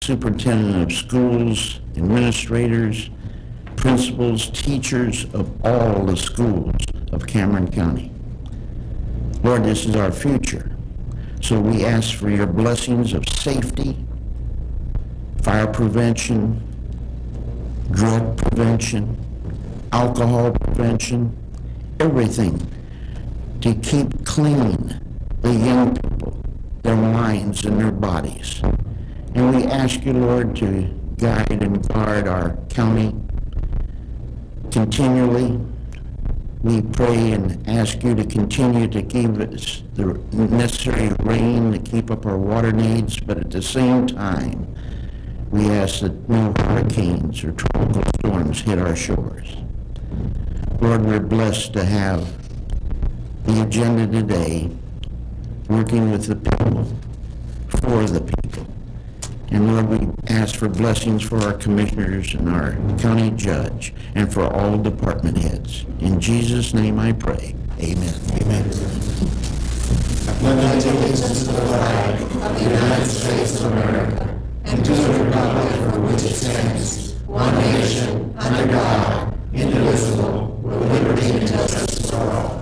superintendent of schools, administrators, principals, teachers of all the schools of Cameron County. Lord, this is our future. So we ask for your blessings of safety, fire prevention, drug prevention, alcohol prevention, everything to keep clean the young people, their minds and their bodies. And we ask you, Lord, to guide and guard our county continually. We pray and ask you to continue to give us the necessary rain to keep up our water needs, but at the same time, we ask that no hurricanes or tropical storms hit our shores. Lord, we're blessed to have the agenda today, working with the people, for the people. And Lord, we ask for blessings for our commissioners and our county judge and for all department heads. In Jesus' name I pray. Amen. Amen. I pledge allegiance to the flag of the United States of America and to the republic for which it stands, one nation, under God, indivisible, with liberty and justice for all.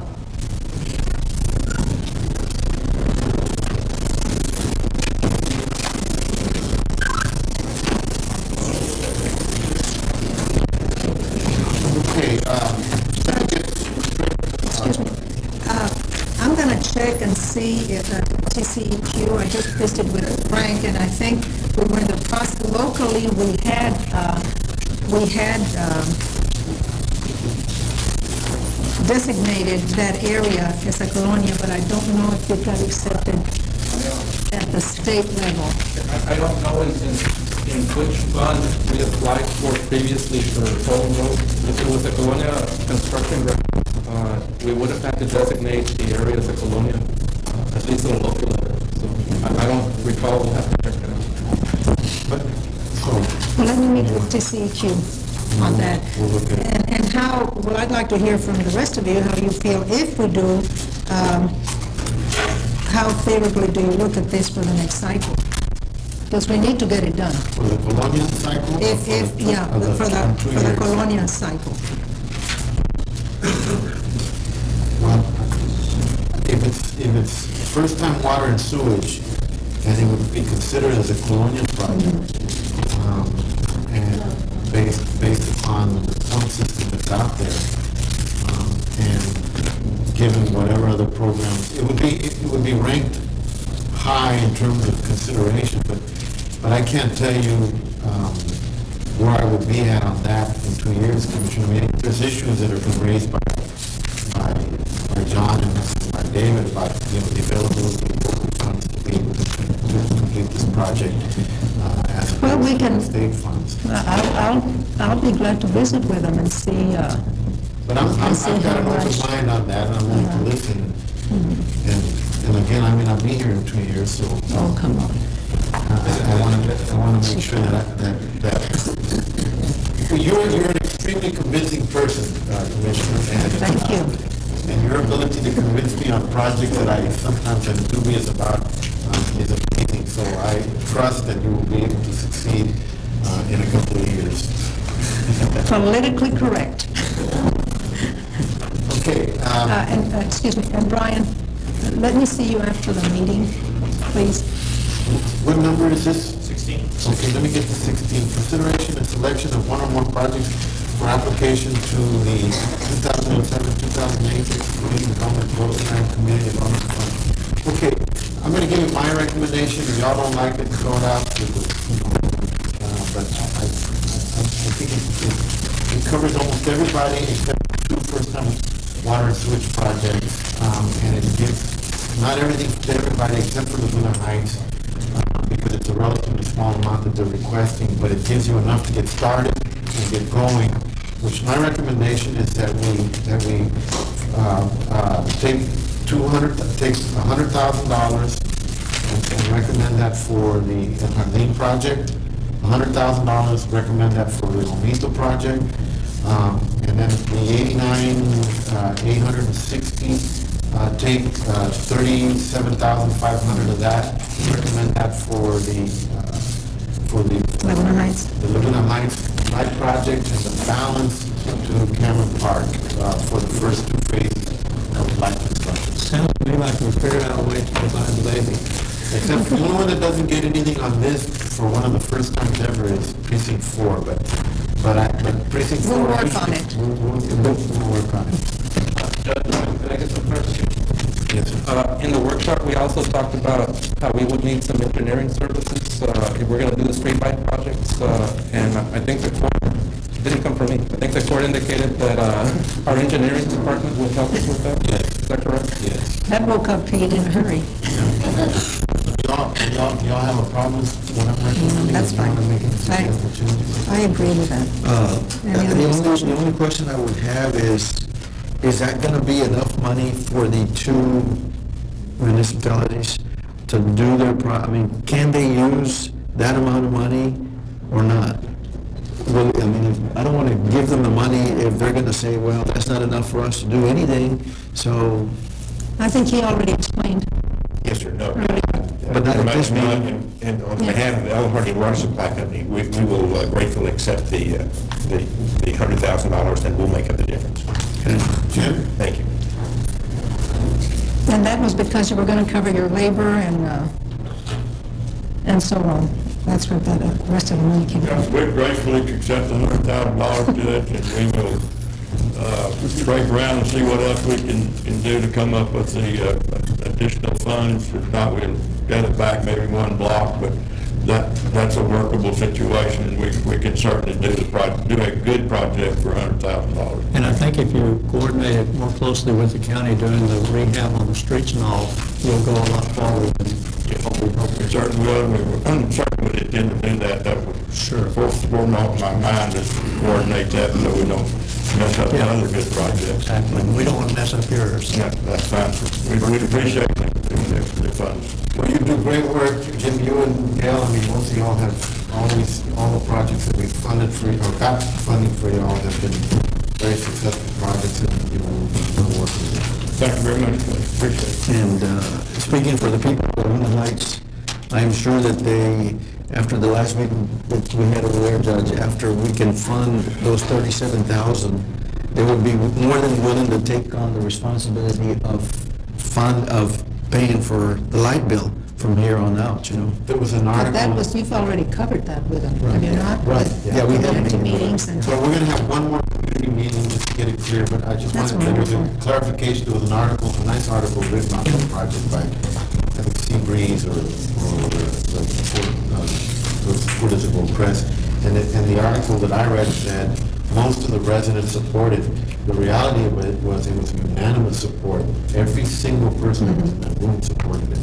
I'm going to check and see if TCEQ, I just visited with Frank, and I think we were in the process, locally we had designated that area as a colonia, but I don't know if it got accepted at the state level. I don't know in which fund we applied for previously for Toll Road. If it was a Colonia construction grant, we would have had to designate the area as a Colonia, at least on a local level. So I don't recall. We'll have to check that out. Well, let me meet with TCEQ on that. And how, well, I'd like to hear from the rest of you how you feel if we do, how favorably do you look at this for the next cycle? Because we need to get it done. For the colonial cycle? For the colonial cycle. Well, if it's first-time water and sewage, then it would be considered as a colonial project. And based upon the pump system that's out there, and given whatever other programs, it would be ranked high in terms of consideration, but I can't tell you where I would be at on that in 2 years, Commissioner. I mean, there's issues that have been raised by John and by David about the availability of local funds to be able to complete this project as opposed to state funds. I'll be glad to visit with them and see. But I've got an open mind on that, and I'm willing to listen. And again, I may not be here in 2 years, so. Oh, come on. I want to make sure that you're an extremely convincing person, Commissioner. Thank you. And your ability to convince me on projects that I sometimes am dubious about is amazing. So I trust that you will be able to succeed in a couple of years. Politically correct. Okay. Excuse me, and Brian, let me see you after the meeting, please. What number is this? 16. Okay, let me get to 16. Consideration and selection of one-on-one projects for application to the 2007-2008 Community Development Program Community Development Fund. Okay, I'm going to give you my recommendation. If y'all don't like it, throw it out. But I think it covers almost everybody except two first-time water and sewage projects, and it gives not everything to everybody except for Laguna Heights, because it's a relatively small amount that they're requesting, but it gives you enough to get started and get going. Which my recommendation is that we take $100,000 and recommend that for the Jardín project. $100,000, recommend that for the Lomito project, and then the 860, take 37,500 of that, recommend that for for the Laguna Heights. the Laguna Heights light project and the balance to Cameron Park for the first two phases of light construction. Sounds to me like we figured out a way to divide the baby. Except the only one that doesn't get anything on this for one of the first times ever is precinct 4, but precinct 4. We'll work on it. We'll work on it. Judge, can I get some clarification? Yes, sir. In the workshop, we also talked about how we would need some engineering services if we're going to do the street light projects. And I think the court, it didn't come from me, I think the court indicated that our engineering department would help us with that. Yes. Is that correct? Yes. That woke up Pete in a hurry. Y'all have a problem with what I'm recommending? That's fine. You wanna make any suggestions or changes? I agree with that. Any other discussion? The only question I would have is that going to be enough money for the two municipalities to do their, I mean, can they use that amount of money or not? Well, I mean, I don't want to give them the money if they're going to say, well, that's not enough for us to do anything, so, I think he already explained. Yes, sir, no. But not at this meeting. And on behalf of the El Hardy Water Supply Company, we will gratefully accept the $100,000, and we'll make up the difference. Jim? Thank you. And that was because you were going to cover your labor and so on. That's where the rest of the money came from. We gratefully accept the $100,000 to it, and we will scrape around and see what else we can do to come up with the additional funds. If not, we'll get it back maybe one block, but that's a workable situation. We can certainly do a good project for $100,000. And I think if you coordinate it more closely with the county doing the rehab on the streets and all, you'll go a lot farther than what we hope. We certainly will, we certainly would intend to do that. That would Sure. foremost my mind is to coordinate that so we don't mess up the other good projects. Exactly. We don't want to mess up yours. Yeah, that's fine. We'd appreciate the funds. Well, you do great work, Jim, you and Gail. I mean, most of y'all have always, all the projects that we've funded for, or got funding for y'all have been very successful projects, and, you know, we're working with them. Thank you very much, appreciate it. And speaking for the people of Laguna Heights, I am sure that they, after the last meeting that we had over there, Judge, after we can fund those 37,000, they would be more than willing to take on the responsibility of paying for the light bill from here on out, you know. There was an But article. that was, you've already covered that with them, have you not? Right, With yeah, we have. community meetings and, So we're gonna have one more community meeting just to get it clear, but I just That's wanted to do wonderful. the clarification. There was an article, a nice article written on the project by, I think, Seabreeze or the Political Press. And the article that I read said most of the residents supported. The reality of it was unanimous support. Every single person that was in that room supported it.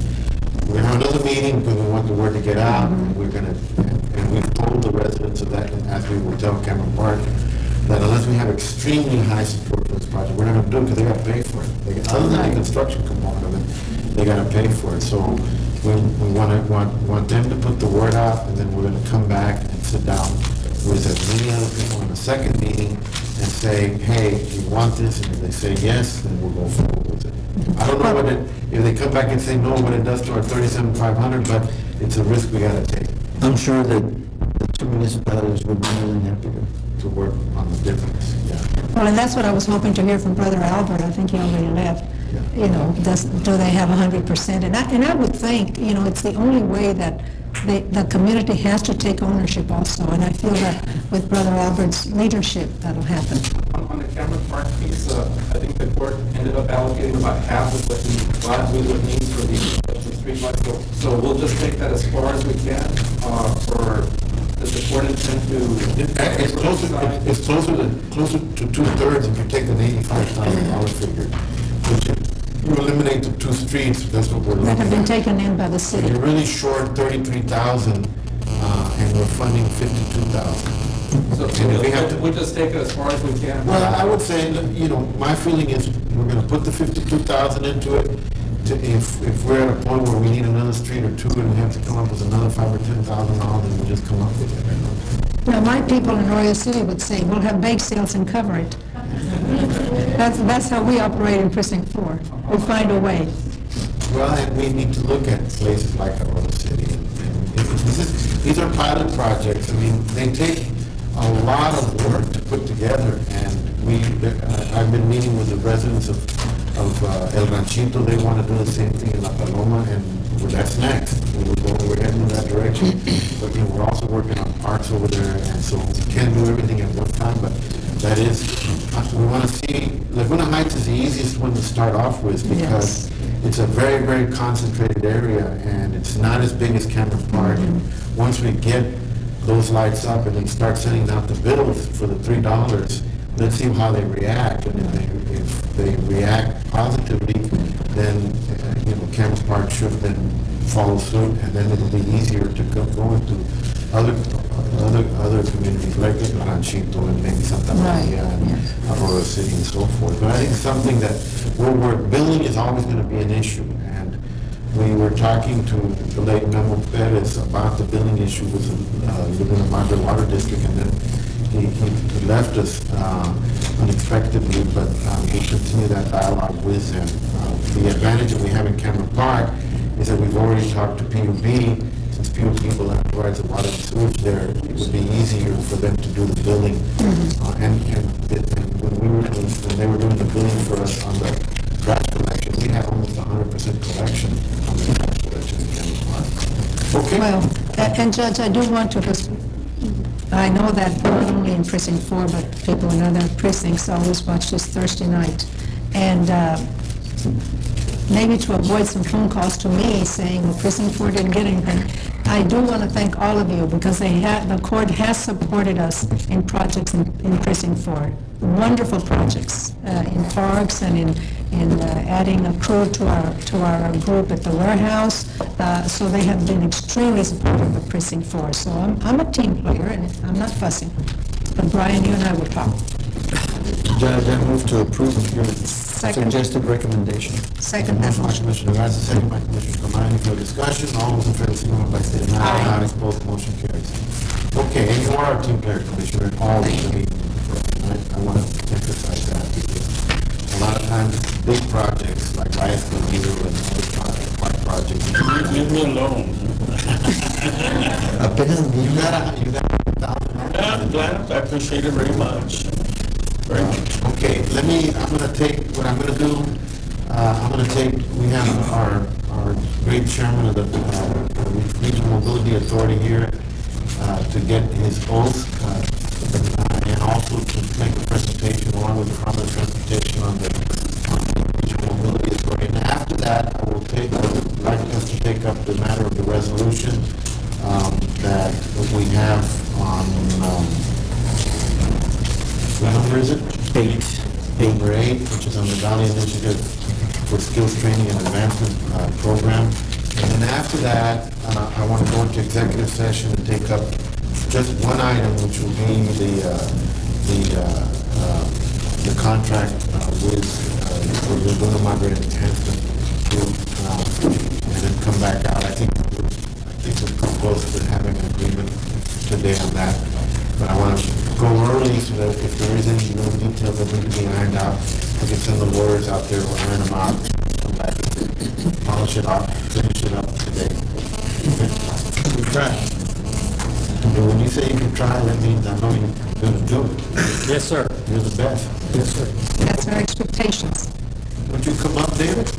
We're gonna have another meeting because we want the word to get out, and and we've told the residents of that, and as we will tell Cameron Park, that unless we have extremely high support for this project, we're not gonna do it because they gotta pay for it. Other than the construction component of it, they gotta pay for it. So we want them to put the word out, and then we're gonna come back and sit down with as many other people in a second meeting and say, hey, you want this? And if they say yes, then we'll go forward with it. I don't know if they come back and say no, what it does to our 37,500, but it's a risk we gotta take I'm sure that the two municipalities would be more than happy to work on the difference, yeah. well, and that's what I was hoping to hear from Brother Albert. I think he already left. Yeah. You know, do they have 100%? And I would think, you know, it's the only way that the community has to take ownership also. And I feel that with Brother Albert's leadership, that'll happen. On the Cameron Park piece, I think the court ended up allocating about half of what we would need for the street lights. So we'll just take that as far as we can, for the court intend to. It's closer to two-thirds if you take an $85,000 figure, which if you eliminate the two streets, that's what we're looking That at. have been taken in by the city. You're really short 33,000, and we're funding 52,000. So And we have to- we'll just take it as far as we can. Well, I would say, you know, my feeling is we're gonna put the 52,000 into it. If we're at a point where we need another street or two and we have to come up with another $5,000 or $10,000, then we'll just come up with it. Now, my people in Arroyo City would say, we'll have bake sales and cover it. That's how we operate in Precinct 4. We find a way. Well, and we need to look at places like Arroyo City, and if These are pilot projects. I mean, they take a lot of work to put together, and I've been meeting with the residents of El Ranchito. They want to do the same thing in La Paloma, and that's next. We're heading in that direction. But, we're also working on parks over there, and so we can't do everything at one time, but that is, we want to see, Laguna Heights is the easiest one to start off with because it's a very, very concentrated area, and it's not as big as Cameron Park. And once we get those lights up and then start sending out the bills for the $3, let's see how they react. And if they react positively, then, Cameron Park should then follow suit, and then it'll be easier to go into other communities like Ranchito and maybe Santa Maria and Aurora City and so forth. But I think something that where billing is always going to be an issue, and we were talking to the late Memo Perez about the billing issue with Laguna Madre Water District, and then he left us unexpectedly, but we'll continue that dialogue with them. The advantage that we have in Cameron Park is that we've already talked to PUB. Since PUB will have provides the water and sewage there, it would be easier for them to do the billing. And when they were doing the billing for us on the trash collection, we had almost 100% collection on the trash collection in Cameron Park. Okay. Well, and Judge, I do want to just, I know that not only in precinct 4, but people in other precincts always watch this Thursday night. And maybe to avoid some phone calls to me saying, well, precinct 4 didn't get anything, I do want to thank all of you because the court has supported us in projects in precinct 4. Wonderful projects in parks and in adding a crew to our group at the warehouse. So they have been extremely supportive of precinct 4. So I'm a team player and I'm not fussing. But Brian, you and I will talk. Judge, I move to approve your Second. suggested recommendation. Second that Motion by motion. Commissioner Garza, second by Commissioner Tamayo. Any further discussion? All those in favor, signify by saying aye. Aye. Opposed, motion carries. Okay, and you are a team player, Commissioner, always. I want to emphasize that because a lot of times, big projects like Rice Colorado and other park projects. Leave me alone. You got Yeah, I'm glad, I appreciate it very much. Very much. Okay, I'm gonna take, what I'm gonna do, we have our great chairman of the Regional Mobility Authority here to get his oath, and also to make a presentation along with the Department of Transportation on the Regional Mobility Authority. And after that, I would like us to take up the matter of the resolution that we have on, what number is it? 8. Number 8, which is on the Valley Initiative for Skills Training and Advancement Program. And then after that, I want to go into executive session and take up just one item, which will be the contract with the Laguna Madre Enhancement Group, and then come back out. I think we're close to having an agreement today on that. But I want to go early so that if there is any little details that need to be ironed out, I can send the lawyers out there, we'll iron them out, come back, polish it off, finish it up today. We try. And when you say you can try, that means I know you're going to do it. Yes, sir. You're the best. Yes, sir. That's our expectations. Would you come up, David?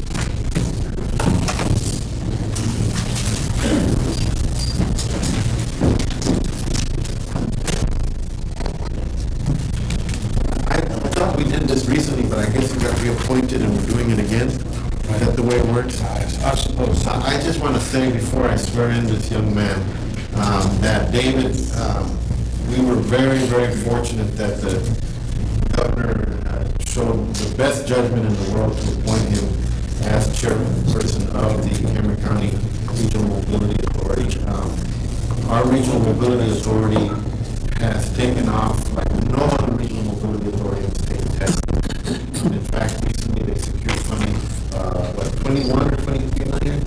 I thought we did this recently, but I guess we got reappointed and we're doing it again. Is that the way it works? I suppose. I just want to say before I swear in this young man, that David, we were very, very fortunate that the governor showed the best judgment in the world to appoint him as chairperson of the Cameron County Regional Mobility Authority. Our Regional Mobility Authority has taken off like no other regional mobility authority in the state of Texas. In fact, recently they secured funding, 21 or 23 million?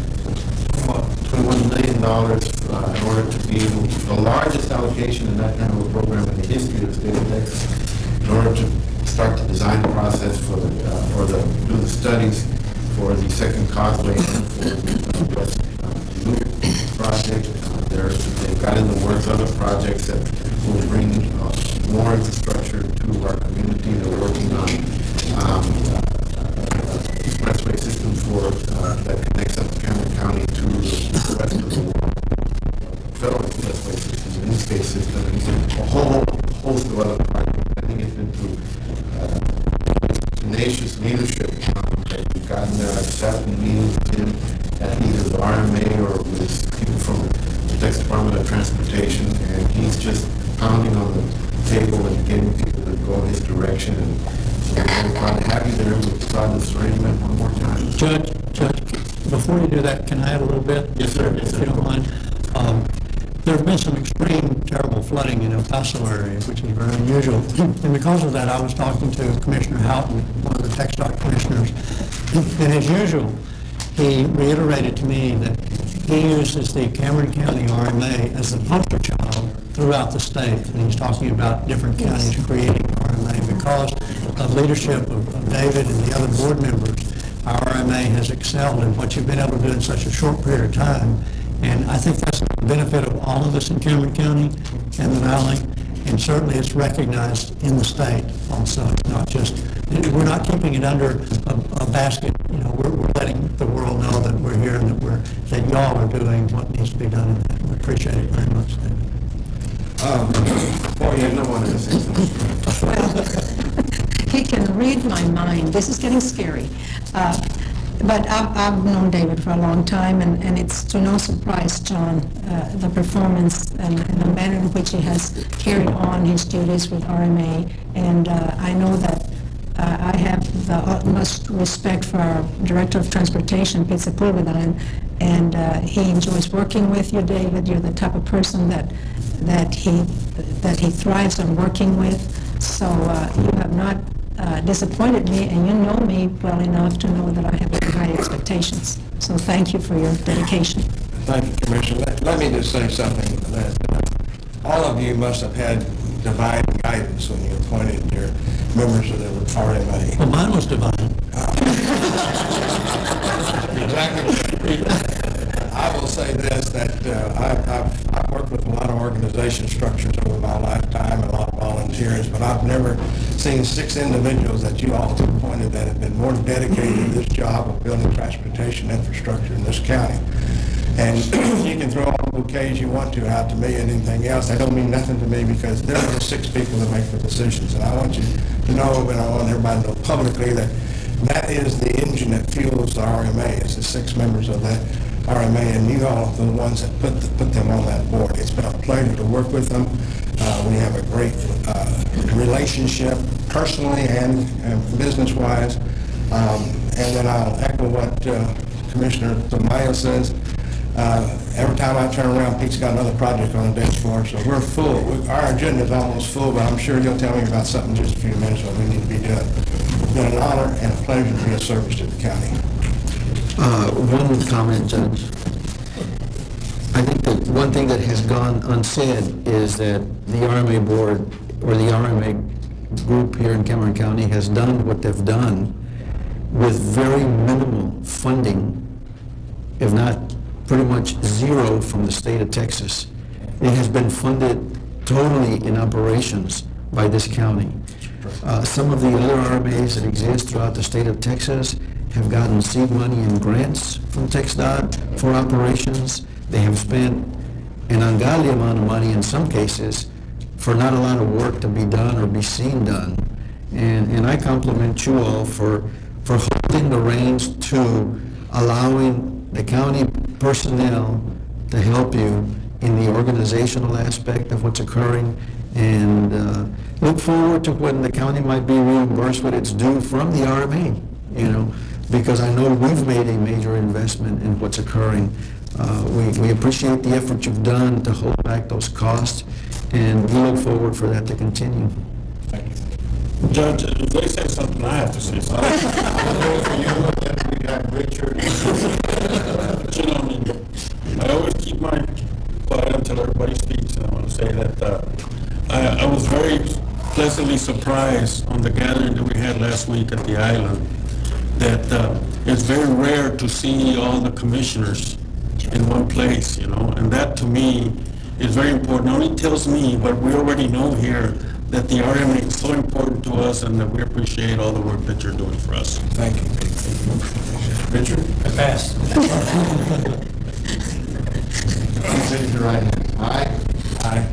$21 million in order to be the largest allocation in that kind of a program in the history of the state of Texas, in order to start to design the process for do the studies for the second causeway and for the West Loop project. They've got in the works other projects that will bring more infrastructure to our community. They're working on expressway system that connects up Cameron County to the rest of the world. Federal expressway system, in-state system, and a whole host of other projects. I think it's been through tenacious leadership that we've gotten there. I've sat in meetings with him at either the RMA or with people from the Texas Department of Transportation, and he's just pounding on the table and getting people to go in his direction. And so we're very proud to have you there. We're proud of this arrangement one more time. Judge, before you do that, can I add a little bit? Yes, sir. Yes, If sir. you don't mind. There's been some extreme, terrible flooding in El Paso area, which is very unusual. And because of that, I was talking to Commissioner Houghton, one of the TxDOT commissioners, and as usual, he reiterated to me that he uses the Cameron County RMA as the poster child throughout the state. And he's talking about different counties creating RMA. Because of leadership of David and the other board members, our RMA has excelled in what you've been able to do in such a short period of time. And I think that's the benefit of all of us in Cameron County and the Valley, and certainly it's recognized in the state also. It's not just, we're not keeping it under a basket, we're letting the world know that we're here and that y'all are doing what needs to be done, and we appreciate it very much, David. I wanted to say something. He can read my mind. This is getting scary. But I've known David for a long time, and it's to no surprise, John, the performance and the manner in which he has carried on his duties with RMA. And I know that I have the utmost respect for our Director of Transportation, Pete Sepulveda, and he enjoys working with you, David. You're the type of person that he thrives on working with. So you have not disappointed me, and you know me well enough to know that I have very high expectations. So thank you for your dedication. Thank you, Commissioner. Let me just say something that all of you must have had divine guidance when you appointed your members of the RMA. Well, mine was divine. Exactly. I will say this, that I've worked with a lot of organization structures over my lifetime and a lot of volunteers, but I've never seen 6 individuals that you all appointed that have been more dedicated to this job of building transportation infrastructure in this county. And you can throw all the bouquets you want to out to me and anything else. That don't mean nothing to me because there are 6 people that make the decisions. And I want you to know, and I want everybody to know publicly, that that is the engine that fuels the RMA. It's the 6 members of that RMA, and you all are the ones that put them on that board. It's been a pleasure to work with them. We have a great relationship personally and business-wise. And then I'll echo what Commissioner Tamayo says. Every time I turn around, Pete's got another project on the desk for us, so we're full. Our agenda is almost full, but I'm sure you'll tell me about something in just a few minutes what we need to be doing. It's been an honor and a pleasure to be of service to the county. One comment, Judge. I think that one thing that has gone unsaid is that the RMA board or the RMA group here in Cameron County has done what they've done with very minimal funding, if not pretty much zero from the state of Texas. It has been funded totally in operations by this county. Some of the other RMAs that exist throughout the state of Texas have gotten seed money and grants from TxDOT for operations. They have spent an ungodly amount of money in some cases for not a lot of work to be done or be seen done. And I compliment you all for holding the reins to allowing the county personnel to help you in the organizational aspect of what's occurring, and look forward to when the county might be reimbursed what it's due from the RMA, because I know we've made a major investment in what's occurring. We appreciate the effort you've done to hold back those costs, and we look forward for that to continue. Thank you. Judge, if they say something, I have to say something. We got Richard. I always keep my quiet until everybody speaks, and I want to say that I was very pleasantly surprised on the gathering that we had last week at the island, that it's very rare to see all the commissioners in one place, you know, and that to me is very important. It only tells me what we already know here, that the RMA is so important to us and that we appreciate all the work that you're doing for us. Thank you, Pete. Richard? I pass. Please raise your right hand. I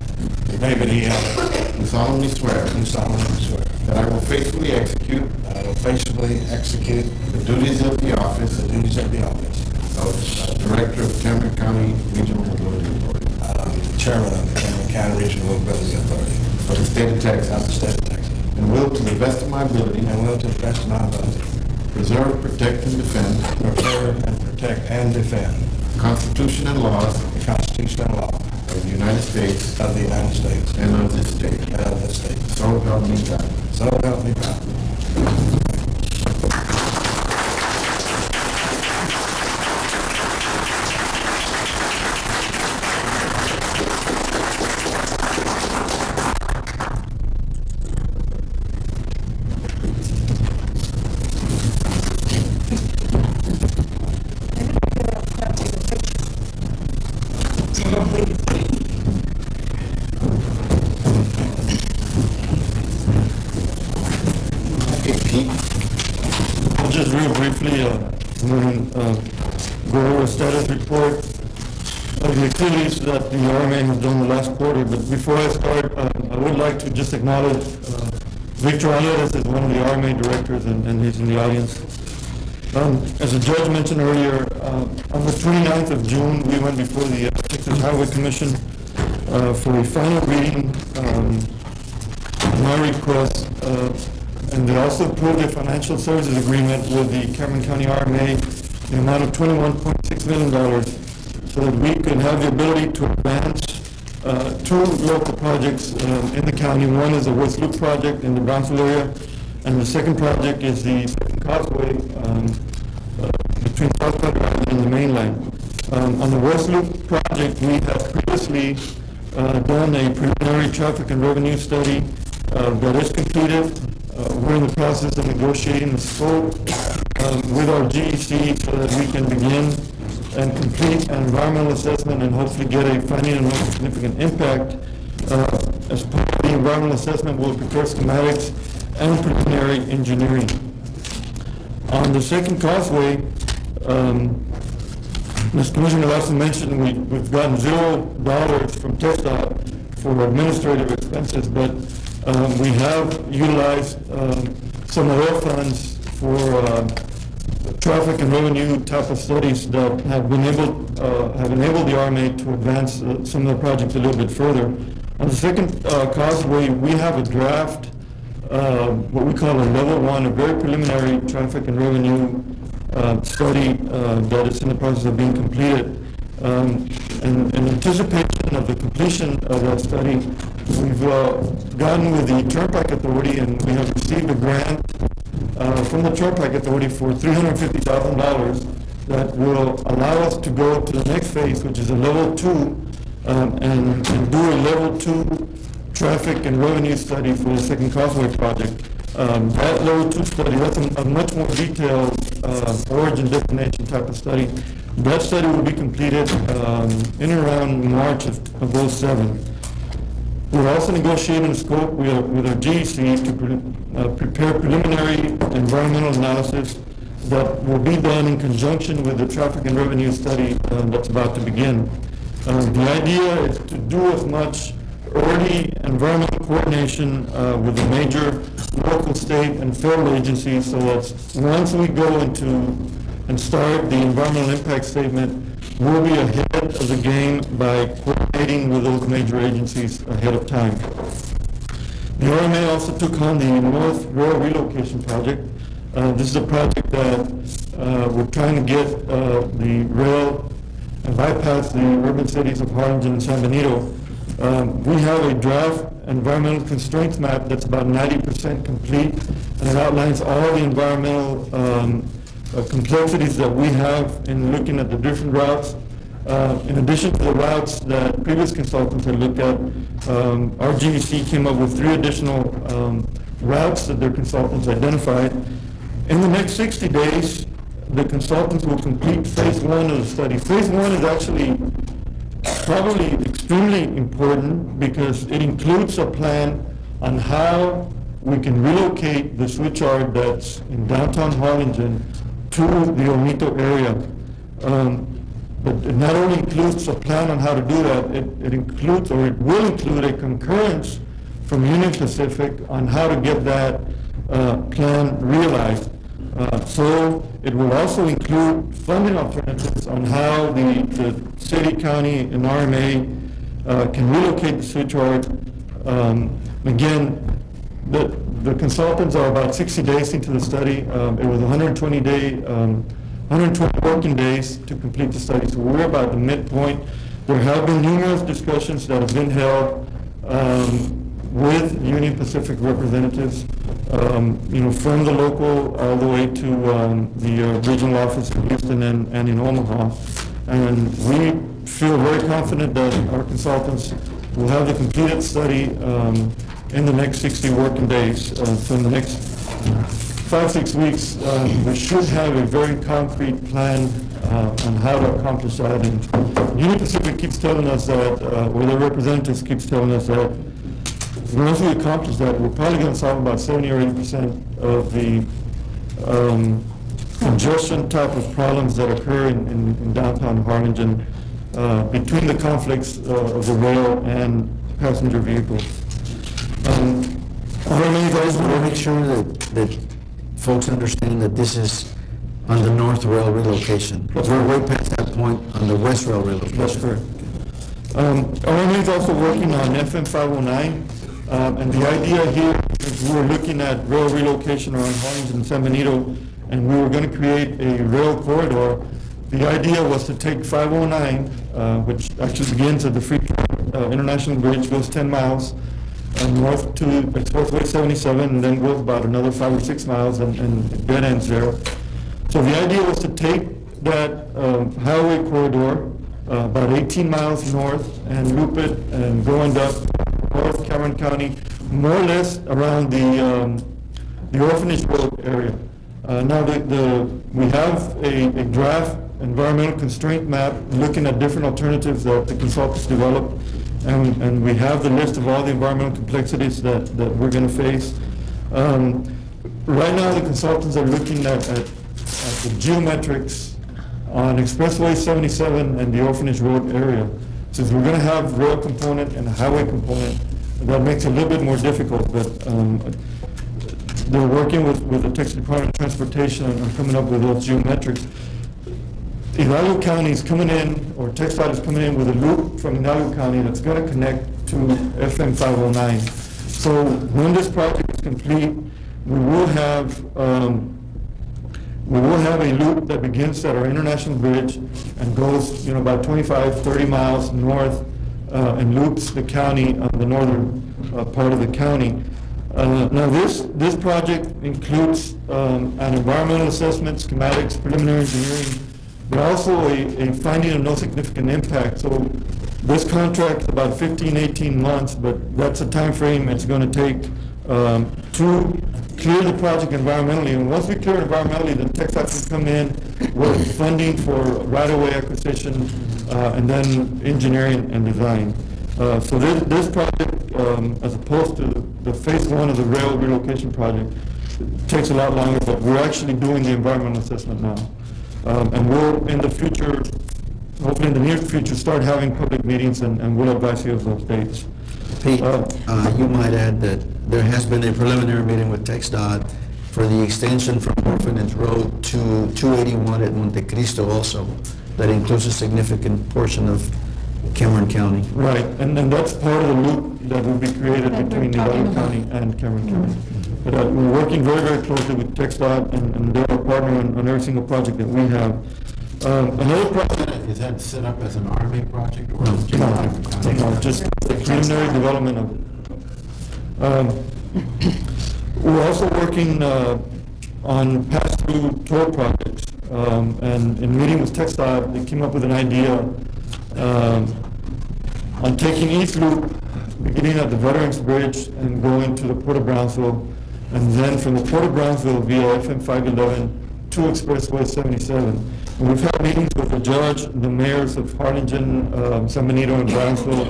David E. Elliott, do solemnly swear do solemnly swear that I will faithfully execute that I will faithfully execute the duties of the office the duties of the office of Director of Cameron County Regional Mobility Authority of Chairman of the Cameron County Regional Mobility Authority for the state of of the Texas, state of Texas, and will to the best of my ability and will to the best of my ability preserve, protect, and defend preserve and protect and defend the Constitution and laws the Constitution and law of the United States of the United States and of this state. and of this state. So help me God. So help me God. Hey, Pete. Just real briefly, go over a status report of the activities that the RMA has done the last quarter. But before I start, I would like to just acknowledge Victor Alvarez is one of the RMA directors, and he's in the audience. As the judge mentioned earlier, on the 29th of June, we went before the Texas Highway Commission for a final reading. My request, and they also approved a financial services agreement with the Cameron County RMA in the amount of $21.6 million so that we can have the ability to advance two local projects in the county. One is the West Loop project in the Brownsville area, and the second project is the Second Causeway between South Park and the mainland. On the West Loop project, we have previously done a preliminary traffic and revenue study that is completed. We're in the process of negotiating the scope with our GEC so that we can begin and complete an environmental assessment and hopefully get a finding of no significant impact. As part of the environmental assessment, we'll prepare schematics and preliminary engineering. On the Second Causeway, Ms. Commissioner also mentioned we've gotten $0 from TxDOT for administrative expenses, but we have utilized some of their funds for traffic and revenue type of studies that have enabled the RMA to advance some of the projects a little bit further. On the Second Causeway, we have a draft, what we call a level 1, a very preliminary traffic and revenue study that is in the process of being completed. In anticipation of the completion of that study, we've gotten with the Turnpike Authority, and we have received a grant from the Turnpike Authority for $350,000 that will allow us to go to the next phase, which is a level 2, and do a level 2 traffic and revenue study for the Second Causeway project. That level 2 study, that's a much more detailed origin destination type of study. That study will be completed in and around March of 2007. We're also negotiating a scope with our GEC to prepare preliminary environmental analysis that will be done in conjunction with the traffic and revenue study that's about to begin. The idea is to do as much early environmental coordination with the major local, state, and federal agencies so that once we go into and start the environmental impact statement, we'll be ahead of the game by coordinating with those major agencies ahead of time. The RMA also took on the North Rail Relocation Project. This is a project that we're trying to get the rail and bypass the urban cities of Harlingen and San Benito. We have a draft environmental constraints map that's about 90% complete, and it outlines all the environmental complexities that we have in looking at the different routes. In addition to the routes that previous consultants had looked at, our GEC came up with 3 additional routes that their consultants identified. In the next 60 days, the consultants will complete phase one of the study. Phase one is actually probably extremely important because it includes a plan on how we can relocate the switch yard that's in downtown Harlingen to the Olmito area. But it not only includes a plan on how to do that, it includes, or it will include a concurrence from Union Pacific on how to get that plan realized. So it will also include funding alternatives on how the city, county, and RMA can relocate the switch yard. Again, the consultants are about 60 days into the study. It was 120 working days to complete the study. So we're about the midpoint. There have been numerous discussions that have been held with Union Pacific representatives, from the local all the way to the regional office in Houston and in Omaha. And we feel very confident that our consultants will have the completed study in the next 60 working days. So in the next 5-6 weeks, we should have a very concrete plan on how to accomplish that. And Union Pacific keeps telling us that, or their representatives keeps telling us that once we accomplish that, we're probably going to solve about 70 or 80% of the congestion type of problems that occur in downtown Harlingen between the conflicts of the rail and passenger vehicles. I just want to make sure that folks understand that this is on the North Rail relocation. We're way past that point on the West Rail relocation. That's correct. RMA is also working on FM 509, and the idea here is we were looking at rail relocation around Harlingen and San Benito, and we were going to create a rail corridor. The idea was to take 509, which actually begins at the Freeport International Bridge, goes 10 miles, north to Expressway 77, and then goes about another 5 or 6 miles and dead ends there. So the idea was to take that highway corridor about 18 miles north and loop it and go end up North Cameron County, more or less around the Orphanage Road area. Now we have a draft environmental constraint map looking at different alternatives that the consultants developed. And we have the list of all the environmental complexities that we're going to face. Right now, the consultants are looking at the geometrics on Expressway 77 and the Orphanage Road area. Since we're going to have rail component and a highway component, that makes it a little bit more difficult. But they're working with the Texas Department of Transportation and coming up with those geometrics. Hidalgo County is coming in, or TxDOT is coming in with a loop from Hidalgo County that's going to connect to FM 509. So when this project is complete, we will have a loop that begins at our International Bridge and goes, about 25, 30 miles north and loops the county on the northern part of the county. Now this project includes an environmental assessment, schematics, preliminary engineering, but also a finding of no significant impact. So this contract is about 15, 18 months, but that's a time frame it's going to take to clear the project environmentally. And once we clear it environmentally, then TxDOT can come in with funding for right-of-way acquisition and then engineering and design. So this project, as opposed to the phase one of the rail relocation project, takes a lot longer, but we're actually doing the environmental assessment now. And we'll, in the future, hopefully in the near future, start having public meetings, and we'll advise you of those dates. Pete, you might add that there has been a preliminary meeting with TxDOT for the extension from Orphanage Road to 281 at Monte Cristo also. That includes a significant portion of Cameron County. Right, and that's part of the loop that will be created That between we're talking Hidalgo County and Cameron County. But we're working very, very closely with TxDOT, and they're a partner on every single project that we have. Another project... Is that set up as an RMA project or? No, just the preliminary development of it. We're also working on pass-through toll projects, and in meeting with TxDOT, they came up with an idea on taking East Loop, beginning at the Veterans Bridge and going to the Port of Brownsville, and then from the Port of Brownsville via FM 511 to Expressway 77. And we've had meetings with the judge, the mayors of Harlingen, San Benito, and Brownsville,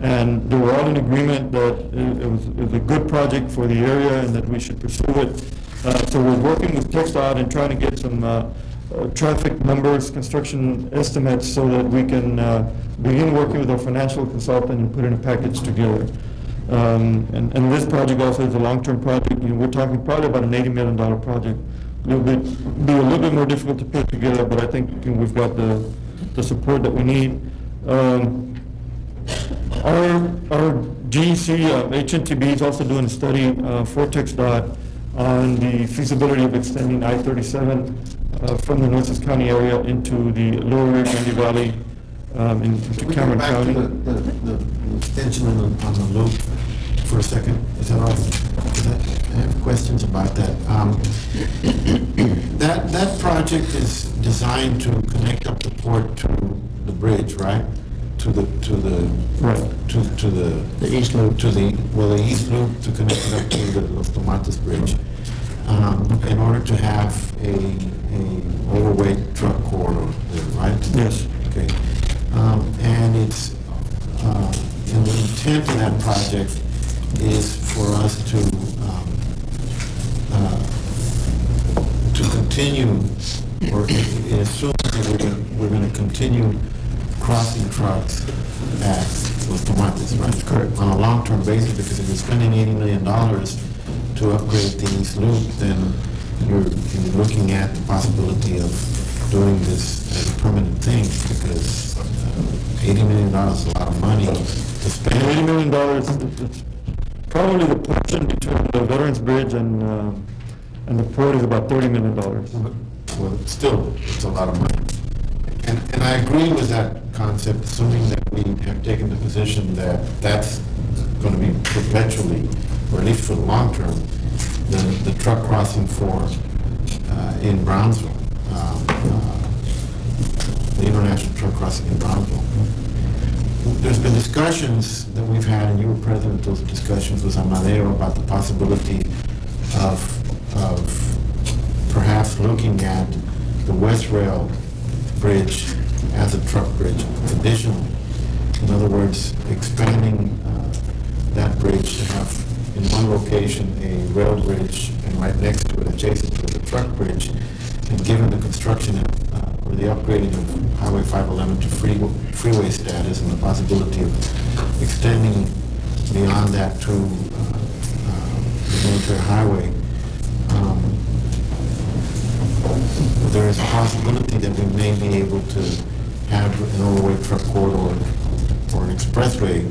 and they were all in agreement that it was a good project for the area and that we should pursue it. So we're working with TxDOT and trying to get some traffic numbers, construction estimates, so that we can begin working with our financial consultant and put in a package together. And this project also is a long-term project. You know, we're talking probably about an $80 million project. Be a little bit more difficult to put together, but I think we've got the support that we need. Our GEC, HNTB is also doing a study for TxDOT on the feasibility of extending I-37 from the Nueces County area into the lower Rio Grande Valley into Cameron County. The extension on the loop for a second, is that all right? I have questions about that. That project is designed to connect up the port to the bridge, right? To the east loop. The east loop to connect it up to the Los Tomates Bridge, in order to have a overweight truck corridor there, right? Yes. Okay. And it's, and the intent of that project is for us to continue, or it assumes that we're going to continue crossing trucks at Los Tomates, right? Correct. On a long-term basis, because if you're spending $80 million to upgrade the East Loop, then you're looking at the possibility of doing this as a permanent thing, because $80 million is a lot of money to spend. $80 million, it's probably the portion between the Veterans Bridge and the port is about $30 million. Well, still, it's a lot of money. And I agree with that concept, assuming that we have taken the position that that's going to be perpetually, or at least for the long term, the truck crossing for, in Brownsville, the international truck crossing in Brownsville. There's been discussions that we've had, and you were present at those discussions with Amadeo, about the possibility of perhaps looking at the West Rail Bridge as a truck bridge additionally. In other words, expanding that bridge to have in one location a rail bridge and right next to it, adjacent to it, a truck bridge, and given the construction or the upgrading of Highway 511 to freeway status and the possibility of extending beyond that to the military highway, there is a possibility that we may be able to have an overweight truck corridor or an expressway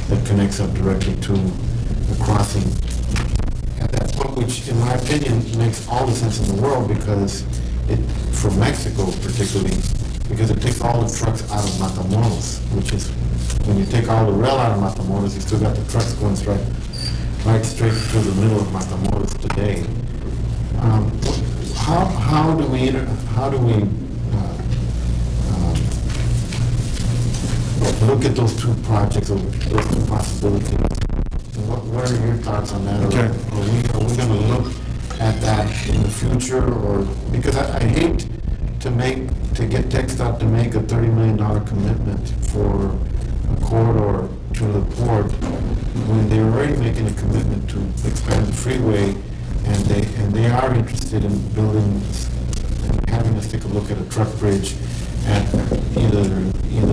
that connects up directly to the crossing at that point, which in my opinion makes all the sense in the world, because for Mexico particularly, because it takes all the trucks out of Matamoros, which is, when you take all the rail out of Matamoros, you still got the trucks going right straight through the middle of Matamoros today. How do we look at those two projects or those two possibilities? What are your thoughts on that? Okay. Are we going to look at that in the future, or because I hate to get TxDOT to make a $30 million commitment for a corridor to the port when they're already making a commitment to expand the freeway. And they are interested in building and having us take a look at a truck bridge at either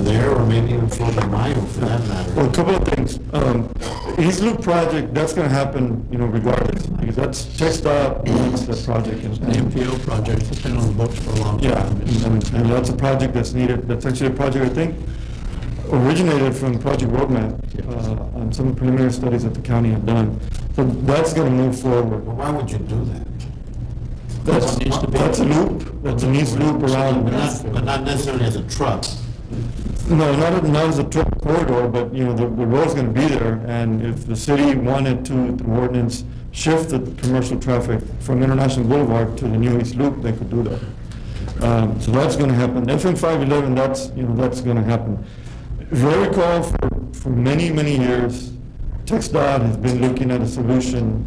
there or maybe even Florida Mayo for that matter. Well, a couple of things. East Loop project, that's going to happen, regardless, because that's TxDOT needs that project. The MPO project has been on the books for a long time. Yeah, and that's a project that's needed. That's actually a project, I think, originated from Project Roadmap, on some preliminary studies that the county had done. So that's going to move forward. Well, why would you do that? That's a loop. That's an east loop around. But not necessarily as a truck. No, not as a truck corridor, but, the road's going to be there, and if the city wanted to, the ordinance, shift the commercial traffic from International Boulevard to the new east loop, they could do that. So that's going to happen. FM 511, that's going to happen. If I recall, for many, many years, TxDOT has been looking at a solution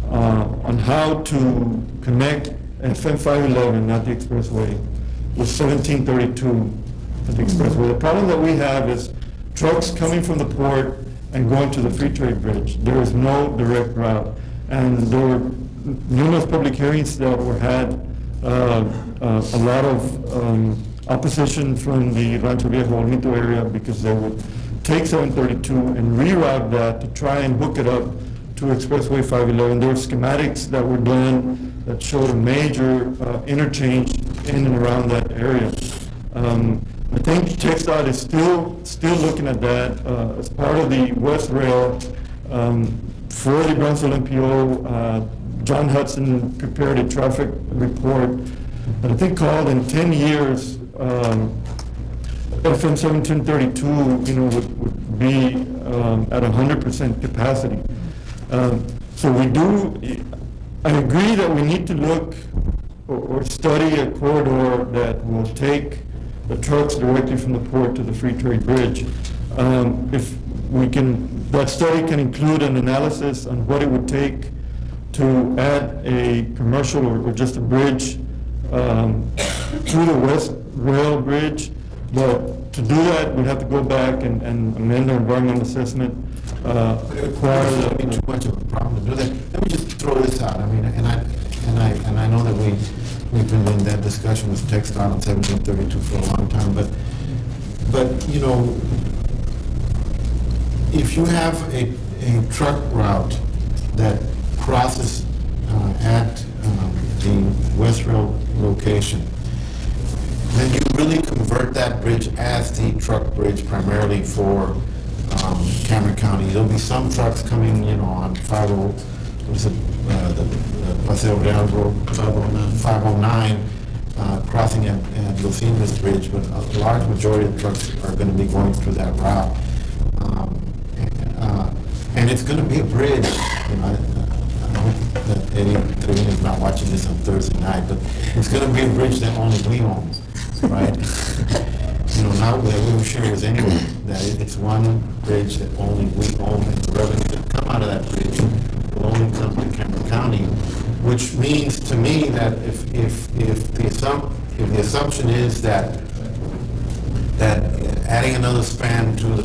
on how to connect FM 511, not the expressway, was 1732 at the expressway. The problem that we have is trucks coming from the port and going to the Free Trade Bridge. There is no direct route. And there were numerous public hearings that were had, a lot of opposition from the Rancho Viejo Olmito area because they would take 732 and reroute that to try and hook it up to Expressway 511. There were schematics that were done that showed a major interchange in and around that area. I think TxDOT is still looking at that as part of the West Rail. For the Brownsville MPO, John Hudson prepared a traffic report that I think called in 10 years, FM 1732, would be at 100% capacity. So I agree that we need to look or study a corridor that will take the trucks directly from the port to the Free Trade Bridge. If we can, that study can include an analysis on what it would take to add a commercial or just a bridge to the West Rail Bridge. But to do that, we'd have to go back and amend our environmental assessment. Acquire would be too much of a problem to do that. Let me just throw this out. I mean, and I know that we've been in that discussion with TxDOT on 1732 for a long time. But if you have a truck route that crosses at the West Rail location, then you really convert that bridge as the truck bridge primarily for Cameron County. There'll be some trucks coming, on the Paseo Real Road, 509, crossing at Los Indios Bridge, but a large majority of trucks are going to be going through that route. And it's going to be a bridge. I hope that Eddie Trevino is not watching this on Thursday night, but it's going to be a bridge that only we own, right? Not that we will share with anyone, that it's one bridge that only we own, and the revenue that come out of that bridge will only come to Cameron County, which means to me that if the assumption is that adding another span to the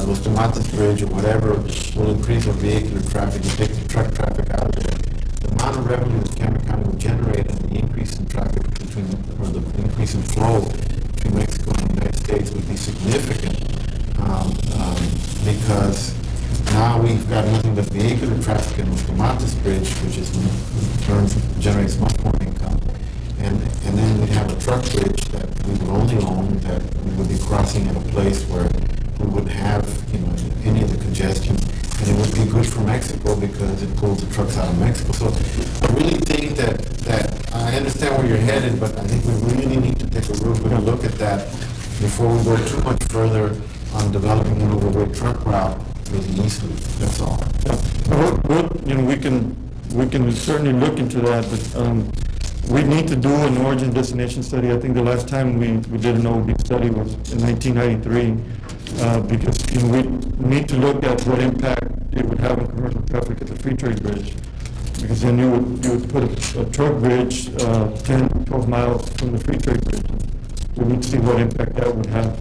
Los Tomates Bridge or whatever will increase our vehicular traffic and take the truck traffic out of there, the amount of revenue that Cameron County will generate and the increase in traffic the increase in flow between Mexico and the United States would be significant because now we've got nothing but vehicular traffic in Los Tomates Bridge, which generates much more income. And then we have a truck bridge that we would only own, that we would be crossing at a place where we wouldn't have, any of the congestion. And it would be good for Mexico because it pulls the trucks out of Mexico. So I really think that I understand where you're headed, but I think we really need to take a real good look at that before we go too much further on developing an overweight truck route through the east loop. That's all. We can certainly look into that, but we need to do an origin destination study. I think the last time we did an OD study was in 1993, because we need to look at what impact it would have on commercial traffic at the Free Trade Bridge. Because then you would put a truck bridge 10, 12 miles from the Free Trade Bridge. We need to see what impact that would have.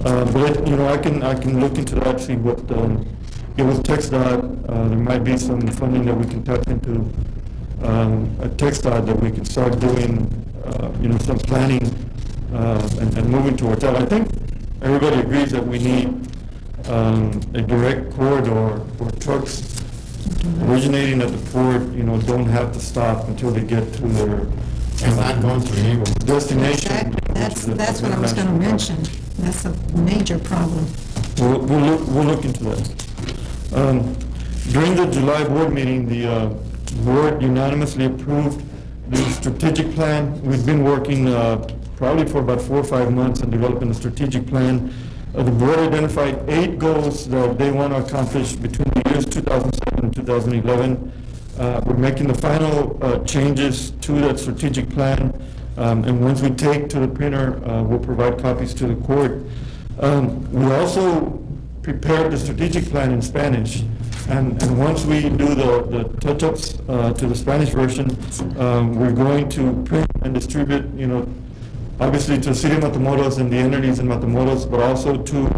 But I can look into that, see what with TxDOT, there might be some funding that we can tap into at TxDOT that we can start doing, some planning and moving towards that. I think everybody agrees that we need a direct corridor where trucks originating at the port, don't have to stop until they get to their And not going through neighborhood. destination. That's what I was going to mention. That's a major problem. We'll look into that. During the July board meeting, the board unanimously approved the strategic plan. We've been working probably for about 4 or 5 months on developing a strategic plan. The board identified 8 goals that they want to accomplish between the years 2007 and 2011. We're making the final changes to that strategic plan, and once we take to the printer, we'll provide copies to the court. We also prepared the strategic plan in Spanish. And once we do the touch-ups to the Spanish version, we're going to print and distribute, obviously to the city of Matamoros and the entities in Matamoros, but also to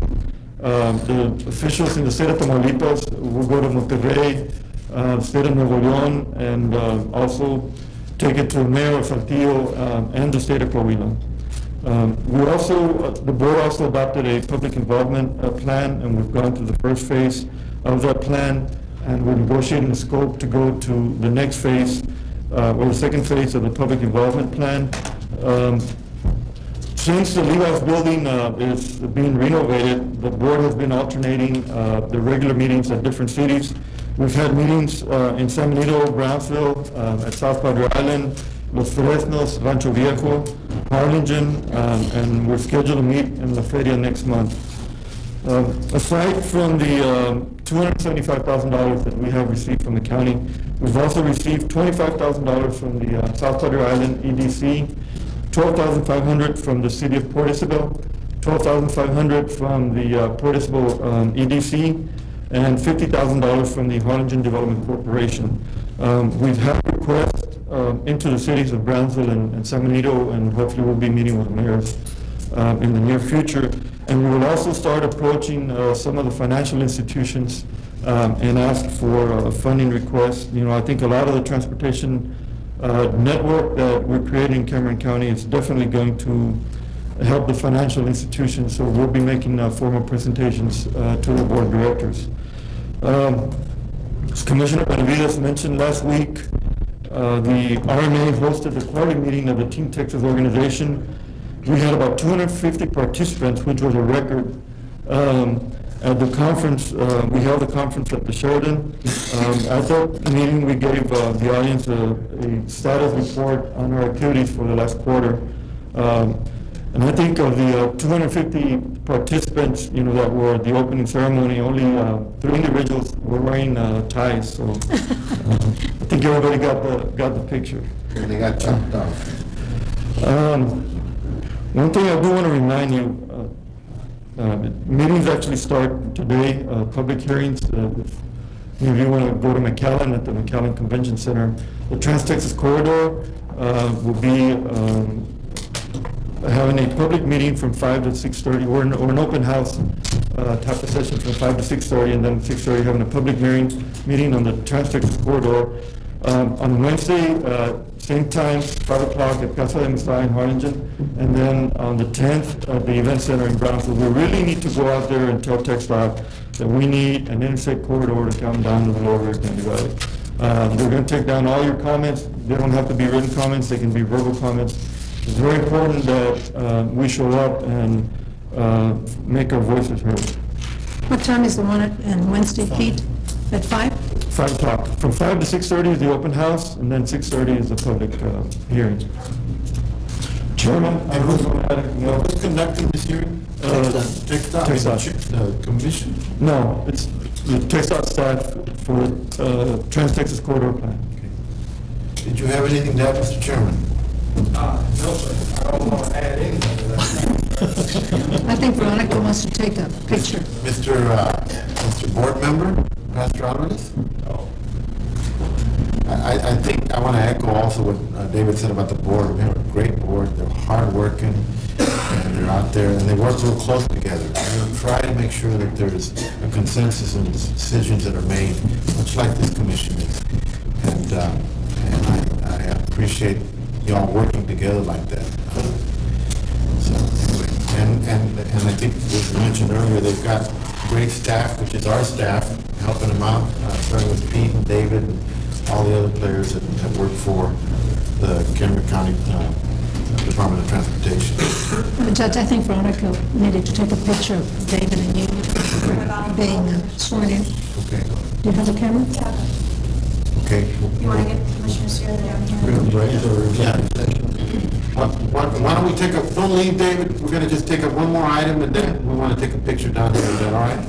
the officials in the state of Tamaulipas. We'll go to Monterrey, the state of Nuevo León, and also take it to the mayor of Saltillo and the state of Coahuila. The board also adopted a public involvement plan, and we've gone through the first phase of that plan, and we're negotiating the scope to go to the next phase, or the second phase of the public involvement plan. Since the Levi's building is being renovated, the board has been alternating the regular meetings at different cities. We've had meetings in San Benito, Brownsville, at South Padre Island, Los Fresnos, Rancho Viejo, Harlingen, and we're scheduled to meet in La Feria next month. Aside from the $275,000 that we have received from the county, we've also received $25,000 from the South Padre Island EDC, $12,500 from the city of Port Isabel, $12,500 from the Port Isabel EDC, and $50,000 from the Harlingen Development Corporation. We've had requests into the cities of Brownsville and San Benito, and hopefully we'll be meeting with mayors in the near future. And we will also start approaching some of the financial institutions and ask for funding requests. I think a lot of the transportation network that we're creating in Cameron County is definitely going to help the financial institutions, so we'll be making formal presentations to the board of directors. As Commissioner Benavides mentioned last week, the RMA hosted the quarterly meeting of the Team Texas organization. We had about 250 participants, which was a record. At the conference, we held a conference at the Sheraton. At that meeting, we gave the audience a status report on our activities for the last quarter. And I think of the 250 participants, that were at the opening ceremony, only 3 individuals were wearing ties. So I think everybody got the picture. And they got chopped off. One thing I do want to remind you, meetings actually start today, public hearings. If you want to go to McAllen at the McAllen Convention Center, the Trans-Texas Corridor will be having a public meeting from 5 to 6:30, or an open house type of session from 5 to 6:30, and then 6:30 having a public meeting on the Trans-Texas Corridor. On Wednesday, same time, 5 o'clock at Casa de Mistral in Harlingen, and then on the 10th at the Event Center in Brownsville. We really need to go out there and tell TxDOT that we need an interstate corridor to come down to the Lower Rio Grande Valley. We're going to take down all your comments. They don't have to be written comments, they can be verbal comments. It's very important that we show up and make our voices heard. What time is the one on Wednesday, Pete? At 5? 5 o'clock. From 5 to 6:30 is the open house, and then 6:30 is the public hearing. Chairman, I And was going to add anything else. who's conducting this hearing? TxDOT. TxDOT. The commission? No, it's the TxDOT staff for Trans-Texas Corridor Plan. Did you have anything to add, Mr. Chairman? No, sir, I don't want to add anything to that. I think Veronica wants to take a picture. Mr. Board Member, Pastor Alvarez? I think I want to echo also what David said about the board. We have a great board, they're hardworking, and they're out there, and they work real close together. They try to make sure that there's a consensus in the decisions that are made, much like this commission is. And I appreciate y'all working together like that. So, anyway, and I think, as mentioned earlier, they've got great staff, which is our staff, helping them out, starting with Pete and David and all the other players that work for the Cameron County Department of Transportation. Judge, I think Veronica needed to take a picture of David and you being sworn in. Okay. Do you have a camera? Okay. You want to get Commissioner Sierra down here? Yeah. Why don't we take a, don't leave, David, we're gonna just take up one more item, and then we want to take a picture down here, is that all right?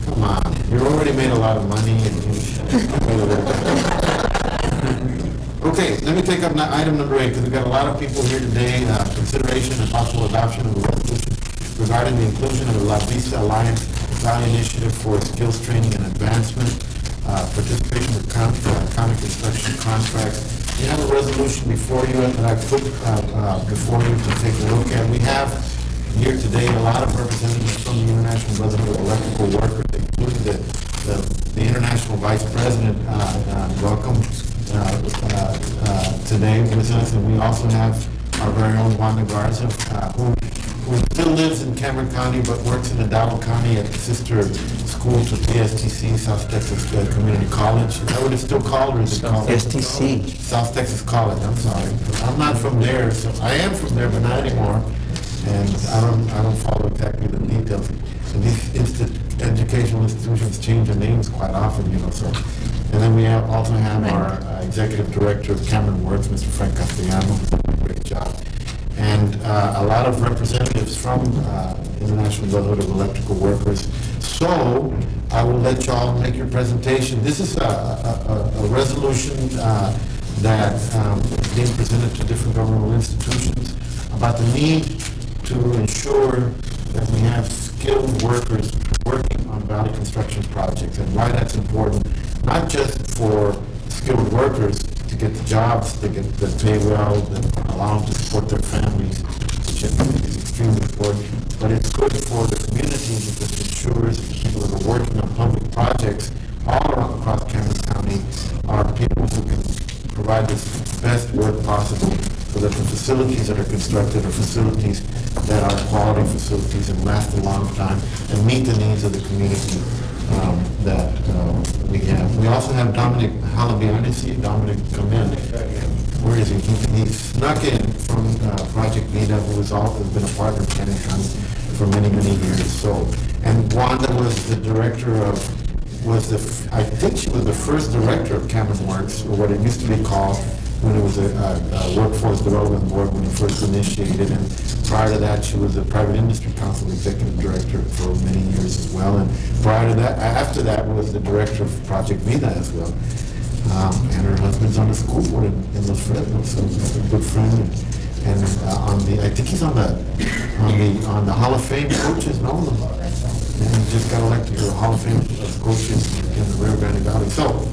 Come on, you already made a lot of money, Okay, let me take up item number 8, because we've got a lot of people here today, consideration and possible adoption of a resolution regarding the inclusion of the La Vista Alliance Valley Initiative for Skills Training and Advancement, participation with county construction contracts. You have a resolution before you that I put before you to take a look at. We have here today a lot of representatives from the International Brotherhood of Electrical Workers, including the International Vice President, welcome today with us. And we also have our very own Wanda Garza, who still lives in Cameron County but works in Hidalgo County at the sister school to PSTC, South Texas Community College. Is that what it's still called, or is it called? STC. South Texas College, I'm sorry. I'm not from there, so I am from there, but not anymore. And I don't follow exactly the details. And these educational institutions change their names quite often, so. And then we also have our executive director of Cameron Works, Mr. Frank Castellano, who's doing a great job. And a lot of representatives from International Brotherhood of Electrical Workers. So I will let y'all make your presentation. This is a resolution that is being presented to different governmental institutions about the need to ensure that we have skilled workers working on Valley construction projects, and why that's important, not just for skilled workers to get the jobs, that pay well, that allow them to support their families, which I think is extremely important, but it's good for the community because it ensures people that are working on public projects all around across Cameron County are people who can provide the best work possible so that the facilities that are constructed are facilities that are quality facilities and last a long time and meet the needs of the community that we have. We also have Dominic Halabian. I see Dominic come in. Where is he? He snuck in from Project Vida, who has been a partner of Cameron County for many, many years. So, and Wanda was the director of, I think she was the first director of Cameron Works, or what it used to be called, when it was a workforce development board when it first initiated, and prior to that she was a private industry council executive director for many years as well, and prior to that, after that was the director of Project Vida as well. And her husband's on the school board in Los Fresnos, so he's a good friend, and I think he's on the Hall of Fame coaches, no? And he just got elected to the Hall of Fame of coaches in the Rio Grande Valley. So,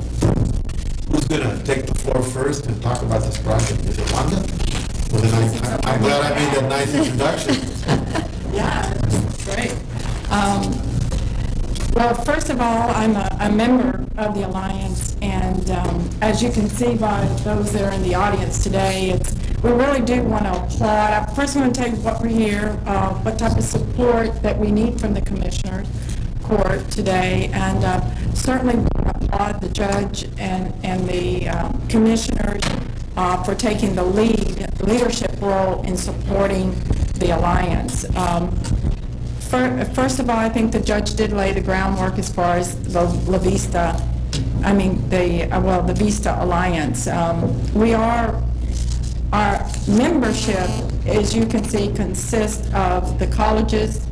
who's going to take the floor first and talk about this project? Is it Wanda? Well, then I'm glad I made that nice introduction. Yeah, great. Well, first of all, I'm a member of the Alliance, and as you can see by those that are in the audience today, we really do want to applaud. First, I want to tell you what we're here, what type of support that we need from the Commissioner's Court today, and certainly applaud the judge and the commissioners for taking the leadership role in supporting the Alliance. First of all, I think the judge did lay the groundwork as far as the Vista Alliance. Our membership, as you can see, consists of the colleges.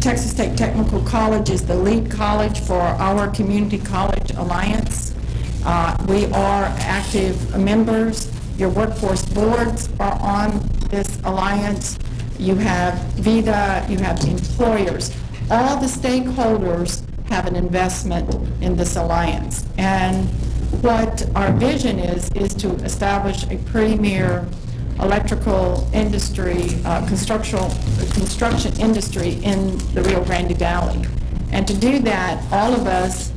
Texas State Technical College is the lead college for our Community College Alliance. We are active members. Your workforce boards are on this alliance. You have VITA, you have employers. All the stakeholders have an investment in this alliance. And what our vision is to establish a premier electrical industry, construction industry in the Rio Grande Valley. And to do that, all of us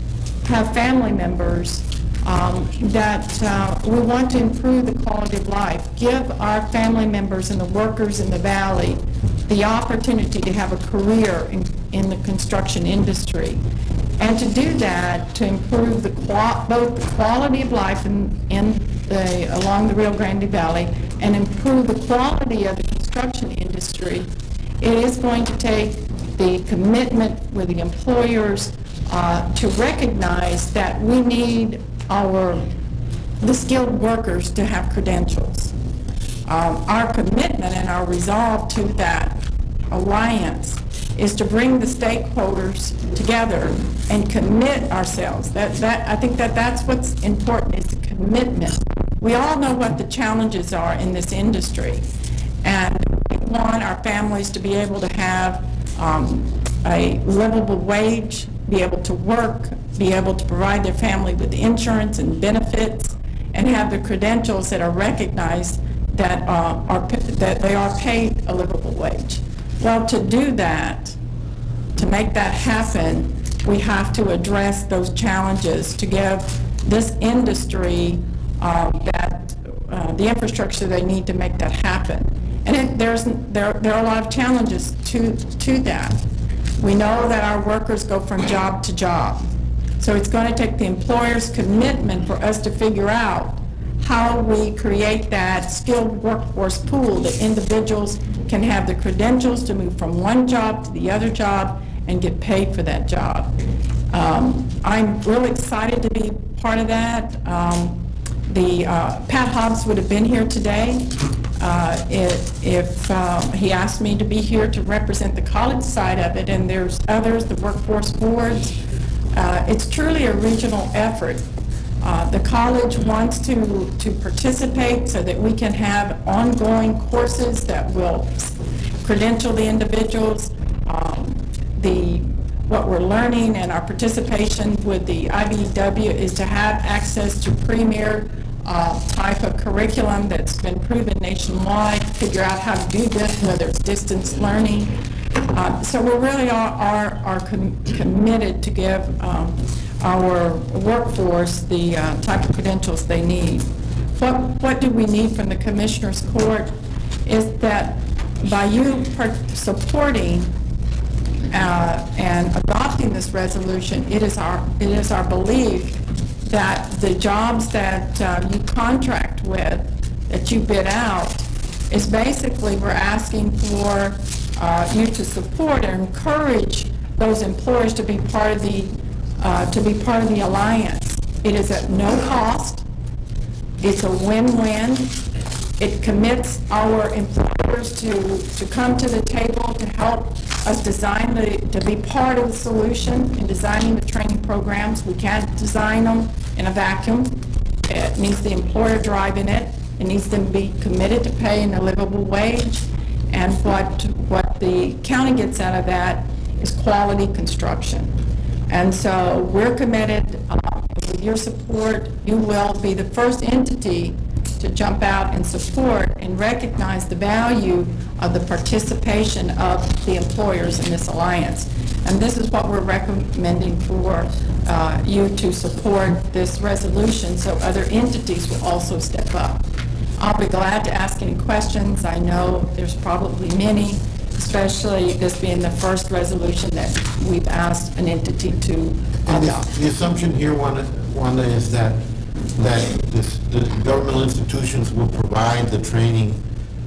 have family members that we want to improve the quality of life, give our family members and the workers in the valley the opportunity to have a career in the construction industry. And to do that, to improve both the quality of life along the Rio Grande Valley and improve the quality of the construction industry, it is going to take the commitment with the employers to recognize that we need the skilled workers to have credentials. Our commitment and our resolve to that alliance is to bring the stakeholders together and commit ourselves. I think that's what's important, is the commitment. We all know what the challenges are in this industry, and we want our families to be able to have a livable wage, be able to work, be able to provide their family with insurance and benefits, and have the credentials that are recognized that that they are paid a livable wage. Well, to do that, to make that happen, we have to address those challenges to give this industry the infrastructure they need to make that happen. And there are a lot of challenges to that. We know that our workers go from job to job. So it's going to take the employer's commitment for us to figure out how we create that skilled workforce pool that individuals can have the credentials to move from one job to the other job and get paid for that job. I'm really excited to be part of that. Pat Hobbs would have been here today if he asked me to be here to represent the college side of it, and there's others, the workforce boards. It's truly a regional effort. The college wants to participate so that we can have ongoing courses that will credential the individuals. What we're learning and our participation with the IBEW is to have access to premier type of curriculum that's been proven nationwide, figure out how to do this, whether it's distance learning. So we really are committed to give our workforce the type of credentials they need. What do we need from the Commissioner's Court is that by you supporting and adopting this resolution, it is our belief that the jobs that you contract with, that you bid out, is basically we're asking for you to support and encourage those employers to be part of the alliance. It is at no cost. It's a win-win. It commits our employers to come to the table to help us design to be part of the solution in designing the training programs. We can't design them in a vacuum. It needs the employer driving it. It needs them to be committed to paying a livable wage. And what the county gets out of that is quality construction. And so we're committed, with your support, you will be the first entity to jump out and support and recognize the value of the participation of the employers in this alliance. And this is what we're recommending for you to support this resolution so other entities will also step up. I'll be glad to ask any questions. I know there's probably many, especially this being the first resolution that we've asked an entity to adopt. The assumption here, Wanda, is that the governmental institutions will provide the training,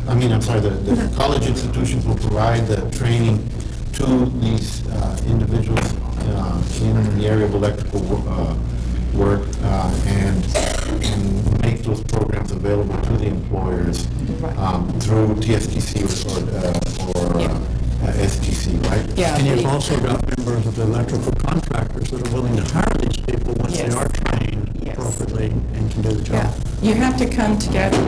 the college institutions will provide the training to these individuals in the area of electrical work and make those programs available to the employers through TSTC or STC, right? Yeah. And you've also got members of the electrical contractors that are willing to hire these people once they are trained appropriately and can do the job. Yeah. You have to come together.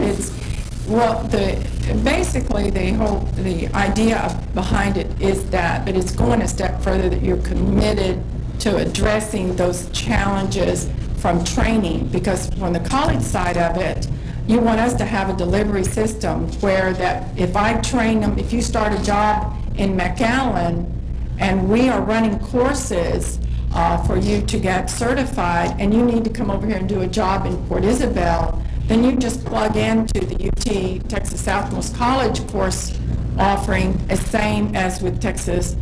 Basically the idea behind it is that, but it's going a step further, that you're committed to addressing those challenges from training, because from the college side of it, you want us to have a delivery system where that if I train them, if you start a job in McAllen and we are running courses for you to get certified and you need to come over here and do a job in Port Isabel, then you just plug into the UT Texas Southmost College course offering, the same as with Texas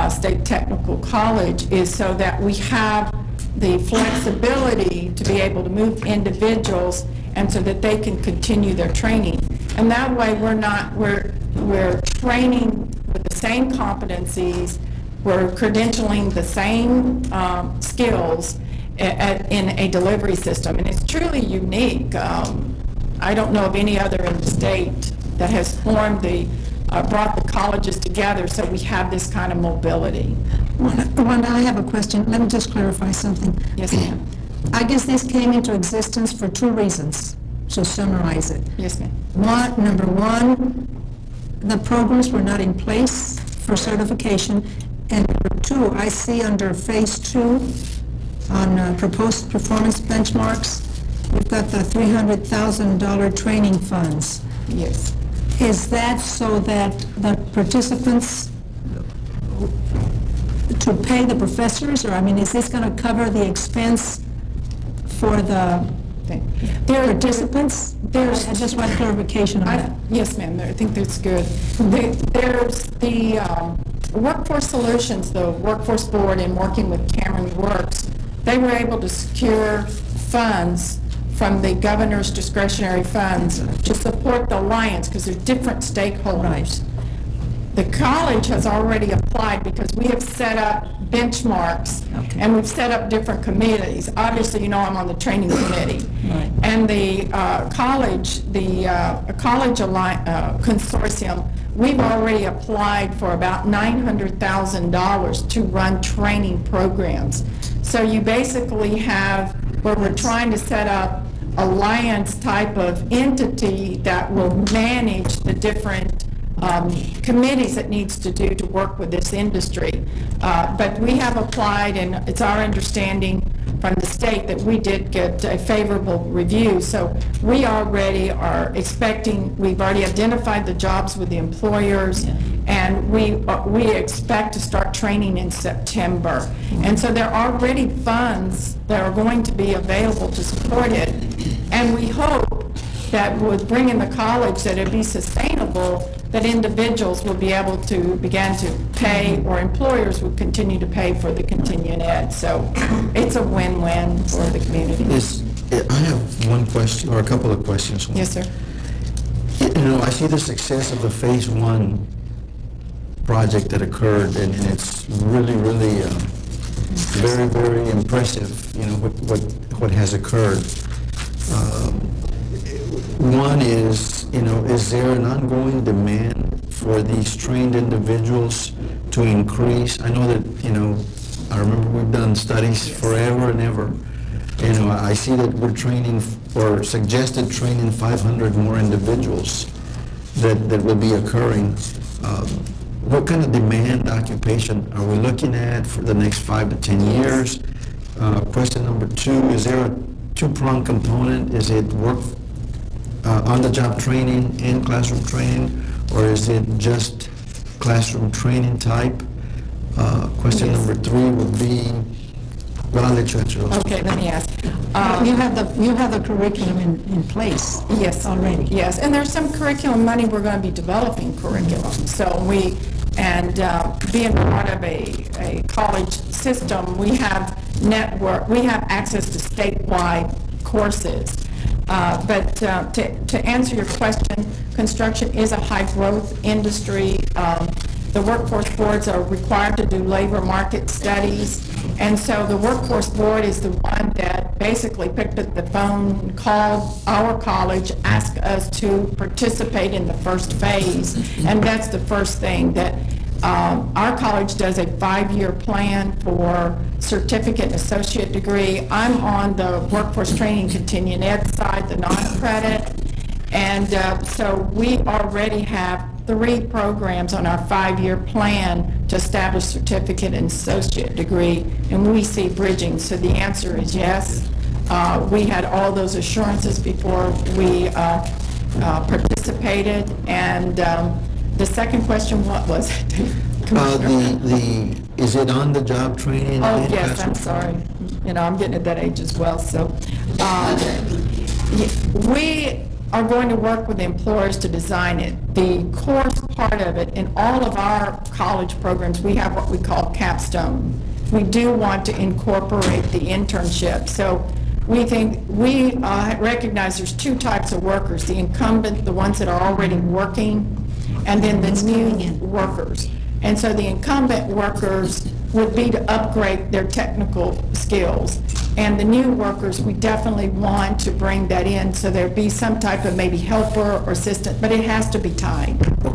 State Technical College, is so that we have the flexibility to be able to move individuals and so that they can continue their training. And that way we're training with the same competencies, we're credentialing the same skills in a delivery system. And it's truly unique. I don't know of any other in the state that has formed brought the colleges together so we have this kind of mobility. Wanda, I have a question. Let me just clarify something. Yes, ma'am. I guess this came into existence for two reasons, so summarize it. Yes, ma'am. Number one, the programs were not in place for certification, And number two, I see under phase two, on proposed performance benchmarks, we've got the $300,000 training funds. Yes. Is that so that the participants, to pay the professors, or, I mean, is this going to cover the expense for the participants? I just want clarification on that. Yes, ma'am, I think that's good. There's the Workforce Solutions, the Workforce Board, in working with Cameron Works, they were able to secure funds from the governor's discretionary funds to support the alliance, because they're different stakeholders. The college has already applied because we have set up benchmarks, and we've set up different committees. Obviously, you know, I'm on the training committee. Right. And the college consortium, we've already applied for about $900,000 to run training programs. So you basically have, where we're trying to set up alliance type of entity that will manage the different committees it needs to do to work with this industry. But we have applied, and it's our understanding from the state that we did get a favorable review. So we already are expecting, we've already identified the jobs with the employers, and we expect to start training in September. And so there are already funds that are going to be available to support it. And we hope that with bringing the college, that it'd be sustainable, that individuals will be able to begin to pay, or employers would continue to pay for the continuing ed. So it's a win-win for the community. I have one question, or a couple of questions. Yes, sir. You know, I see the success of the phase one project that occurred, and it's really, really very, very impressive, you know, what has occurred. One is, you know, is there an ongoing demand for these trained individuals to increase? I know that, you know, I remember we've done studies forever and ever. You know, I see that we're training, or suggested training 500 more individuals that will be occurring. What kind of demand occupation are we looking at for the next 5 to 10 years? Question number two, is there a two-pronged component? Is it work on-the-job training and classroom training, or is it just classroom training type? Question number three would be, well, I'll let you answer those. Okay, let me ask. You have the curriculum in place. Yes, already. Yes, and there's some curriculum money, we're going to be developing curriculum. So being part of a college system, we have access to statewide courses. But to answer your question, construction is a high-growth industry. The workforce boards are required to do labor market studies, and so the workforce board is the one that basically picked up the phone, called our college, asked us to participate in the first phase, and that's the first thing that our college does a 5-year plan for certificate and associate degree. I'm on the workforce training continuing ed side, the non-credit, and so we already have 3 programs on our 5-year plan to establish certificate and associate degree, and we see bridging. So the answer is yes. We had all those assurances before we participated, and the second question, what was it? Is it on-the-job training? Oh, and yes, classroom? I'm sorry. You know, I'm getting at that age as well, so. We are going to work with the employers to design it. The course part of it, in all of our college programs, we have what we call capstone. We do want to incorporate the internship. So we think, we recognize there's 2 types of workers, the incumbent, the ones that are already working, and then the new workers. And so the incumbent workers would be to upgrade their technical skills. And the new workers, we definitely want to bring that in, so there'd be some type of maybe helper or assistant, but it has to be tied. Well,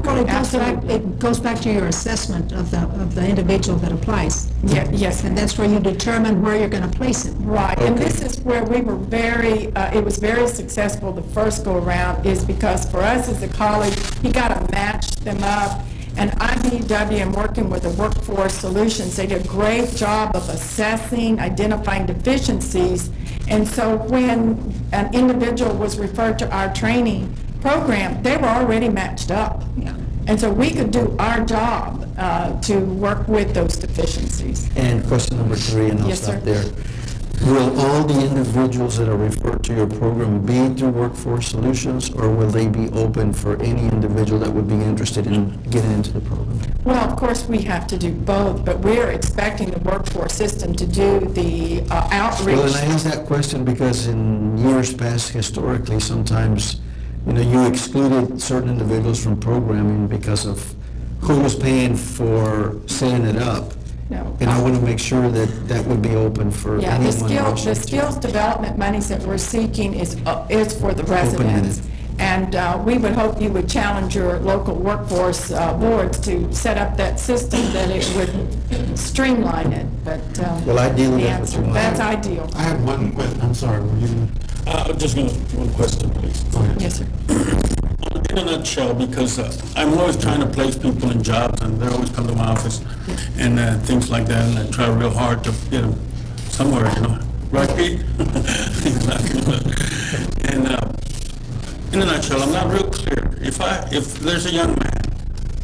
it goes back to your assessment of the individual that applies. Yeah, yes. And that's where you determine where you're going to place it. Right, and this is where we were it was very successful the first go-around, is because for us as a college, you got to match them up. And IBEW, and working with the Workforce Solutions, they did a great job of assessing, identifying deficiencies. And so when an individual was referred to our training program, they were already matched up. And so we could do our job to work with those deficiencies. And question number 3, and I'll Yes, stop sir. there. Will all the individuals that are referred to your program be through Workforce Solutions, or will they be open for any individual that would be interested in getting into the program? Well, of course, we have to do both, but we're expecting the workforce system to do the outreach. Well, and I ask that question because in years past, historically, sometimes, you excluded certain individuals from programming because of who was paying for setting it up. No. And I want to make sure that that would be open for Yeah, anyone. the wishing to- skills development monies that we're seeking is for the residents. And we would hope you would challenge your local workforce boards to set up that system, that it would streamline it, but. Well, ideally, the that's what answer- you want. That's ideal. I have one question, I'm sorry, were you? Just one question, please. Go ahead. Yes, sir. In a nutshell, because I'm always trying to place people in jobs, and they always come to my office and things like that, and I try real hard to get them somewhere, right, Pete? And in a nutshell, I'm not real clear. If there's a young man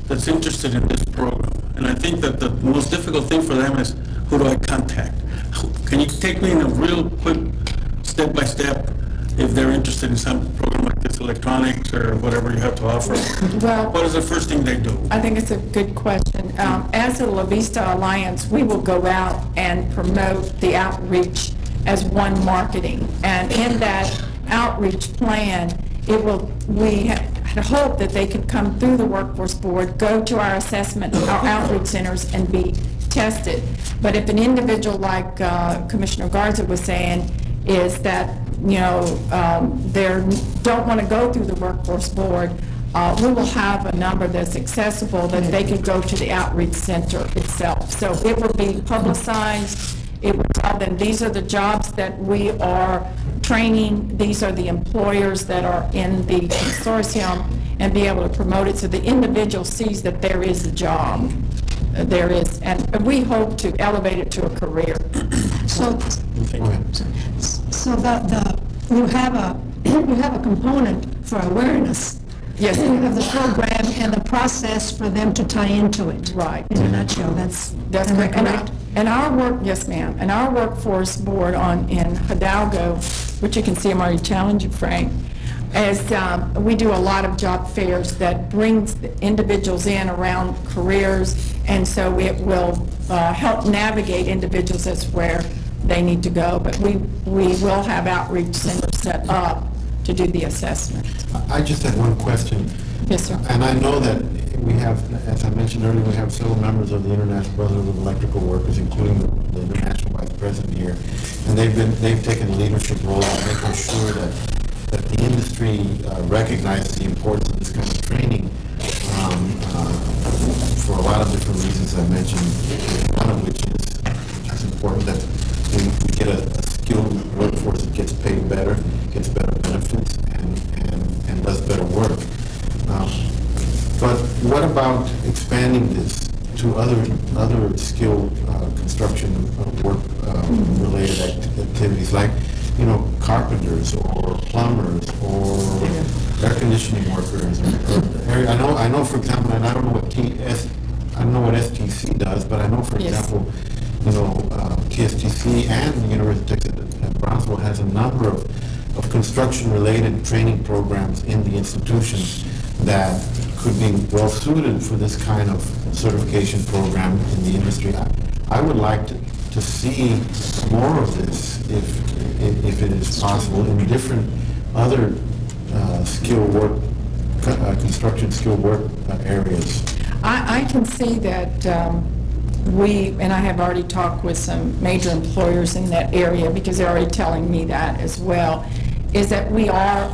that's interested in this program, and I think that the most difficult thing for them is, who do I contact? Can you take me in a real quick, step-by-step, if they're interested in some program like this, electronics or whatever you have to offer? Well, What is the first thing they do? I think it's a good question. As a La Vista Alliance, we will go out and promote the outreach as one marketing. And in that outreach plan, we hope that they could come through the workforce board, go to our assessment, our outreach centers, and be tested. But if an individual, like Commissioner Garza was saying, is that they don't want to go through the workforce board, we will have a number that's accessible that they could go to the outreach center itself. So it will be publicized. It will tell them, these are the jobs that we are training, these are the employers that are in the consortium, and be able to promote it so the individual sees that there is a job. There is, and we hope to elevate it to a career. So, Go ahead. so you have a component for awareness. Yes. You have the program and the process for them to tie into it. Right. In a nutshell, that's Correct. correct. And our work, yes, ma'am, and our workforce board in Hidalgo, which you can see, I'm already challenging Frank, as we do a lot of job fairs that brings the individuals in around careers, and so it will help navigate individuals as where they need to go. But we will have outreach centers set up to do the assessment. I just had one question. Yes, sir. And I know that we have, as I mentioned earlier, we have several members of the International Brotherhood of Electrical Workers, including the International Vice President here. And they've taken a leadership role in making sure that the industry recognizes the importance of this kind of training for a lot of different reasons I mentioned, one of which is it's important that we get a skilled workforce that gets paid better, gets better benefits, and does better work. But what about expanding this to other skilled construction work related activities, like carpenters or plumbers or air conditioning workers? I know, for example, and I don't know what STC does, but I know, for Yes. example, TSTC and the University of Texas at Brownsville has a number of construction-related training programs in the institution that could be well-suited for this kind of certification program in the industry. I would like to see more of this, if it is possible, in different other construction skill work areas. I can see that and I have already talked with some major employers in that area, because they're already telling me that as well, is that we are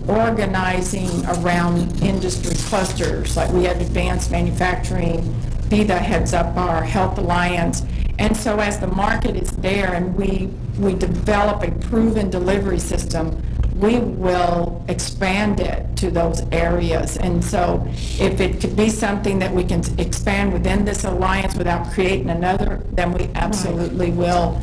organizing around industry clusters. Like we have advanced manufacturing, VITA heads up our Health Alliance. And so as the market is there and we develop a proven delivery system, we will expand it to those areas. And so if it could be something that we can expand within this alliance without creating another, then we absolutely will,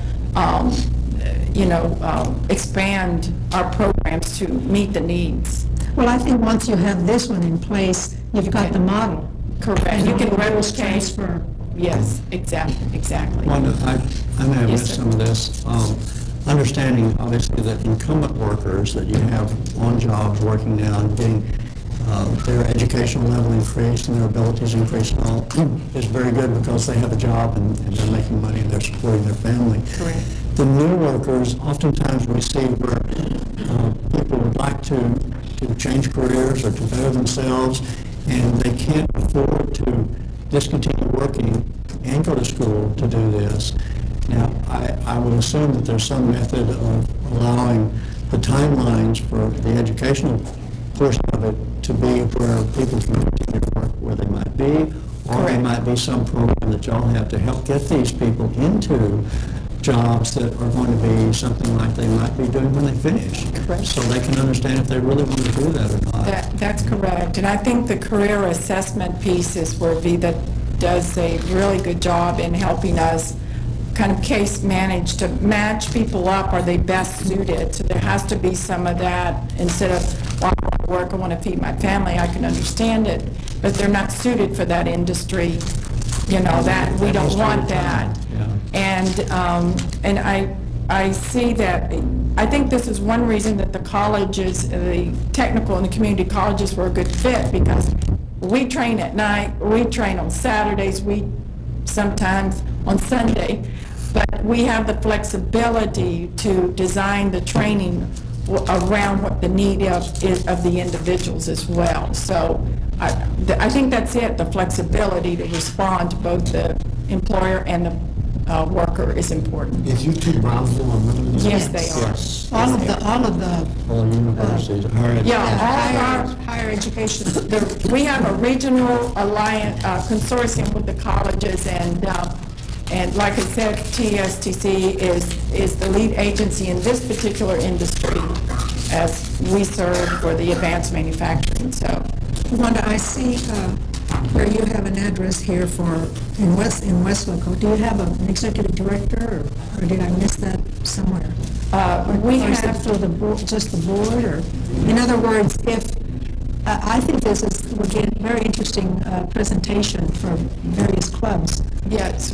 expand our programs to meet the needs. Well, I think once you have this one in place, you've got the model. Correct. And You can all those replicate. transfer. Yes, exactly. Wanda, I may have Yes, missed sir. some of this. Understanding, obviously, that incumbent workers that you have on jobs working now and getting their educational level increased and their abilities increased and all is very good because they have a job and they're making money and they're supporting their family. Correct. The new workers, oftentimes we see where people would like to change careers or to better themselves, and they can't afford to discontinue working and go to school to do this. Now, I would assume that there's some method of allowing the timelines for the educational portion of it to be where people can continue to work where they might be, or there Correct. might be some program that y'all have to help get these people into jobs that are going to be something like they might be doing when they finish. Correct. So they can understand if they really want to do that or not. That's correct. And I think the career assessment piece is where VITA does a really good job in helping us kind of case manage to match people up. Are they best suited? So there has to be some of that instead of, well, I want to work, I want to feed my family, I can understand it, but they're not suited for that industry. That we don't want that. Yeah. And I see that, I think this is one reason that the colleges, the technical and the community colleges were a good fit, because we train at night, we train on Saturdays, we sometimes on Sunday, but we have the flexibility to design the training around what the need of the individuals as well. So I think that's it, the flexibility to respond to both the employer and the worker is important. Is UT Brownsville a member of this? Yes, they are. Yes. All of the All universities, higher education. Yeah, all higher education. we have a regional alliance, consortium with the colleges, and like I said, TSTC is the lead agency in this particular industry as we serve for the advanced manufacturing, so. Wanda, I see where you have an address here in Westlaco. Do you have an executive director, or did I miss that somewhere? We Or is it have, through the board, just the board, or, in other words, I think this is, again, very interesting presentation for various clubs. yes,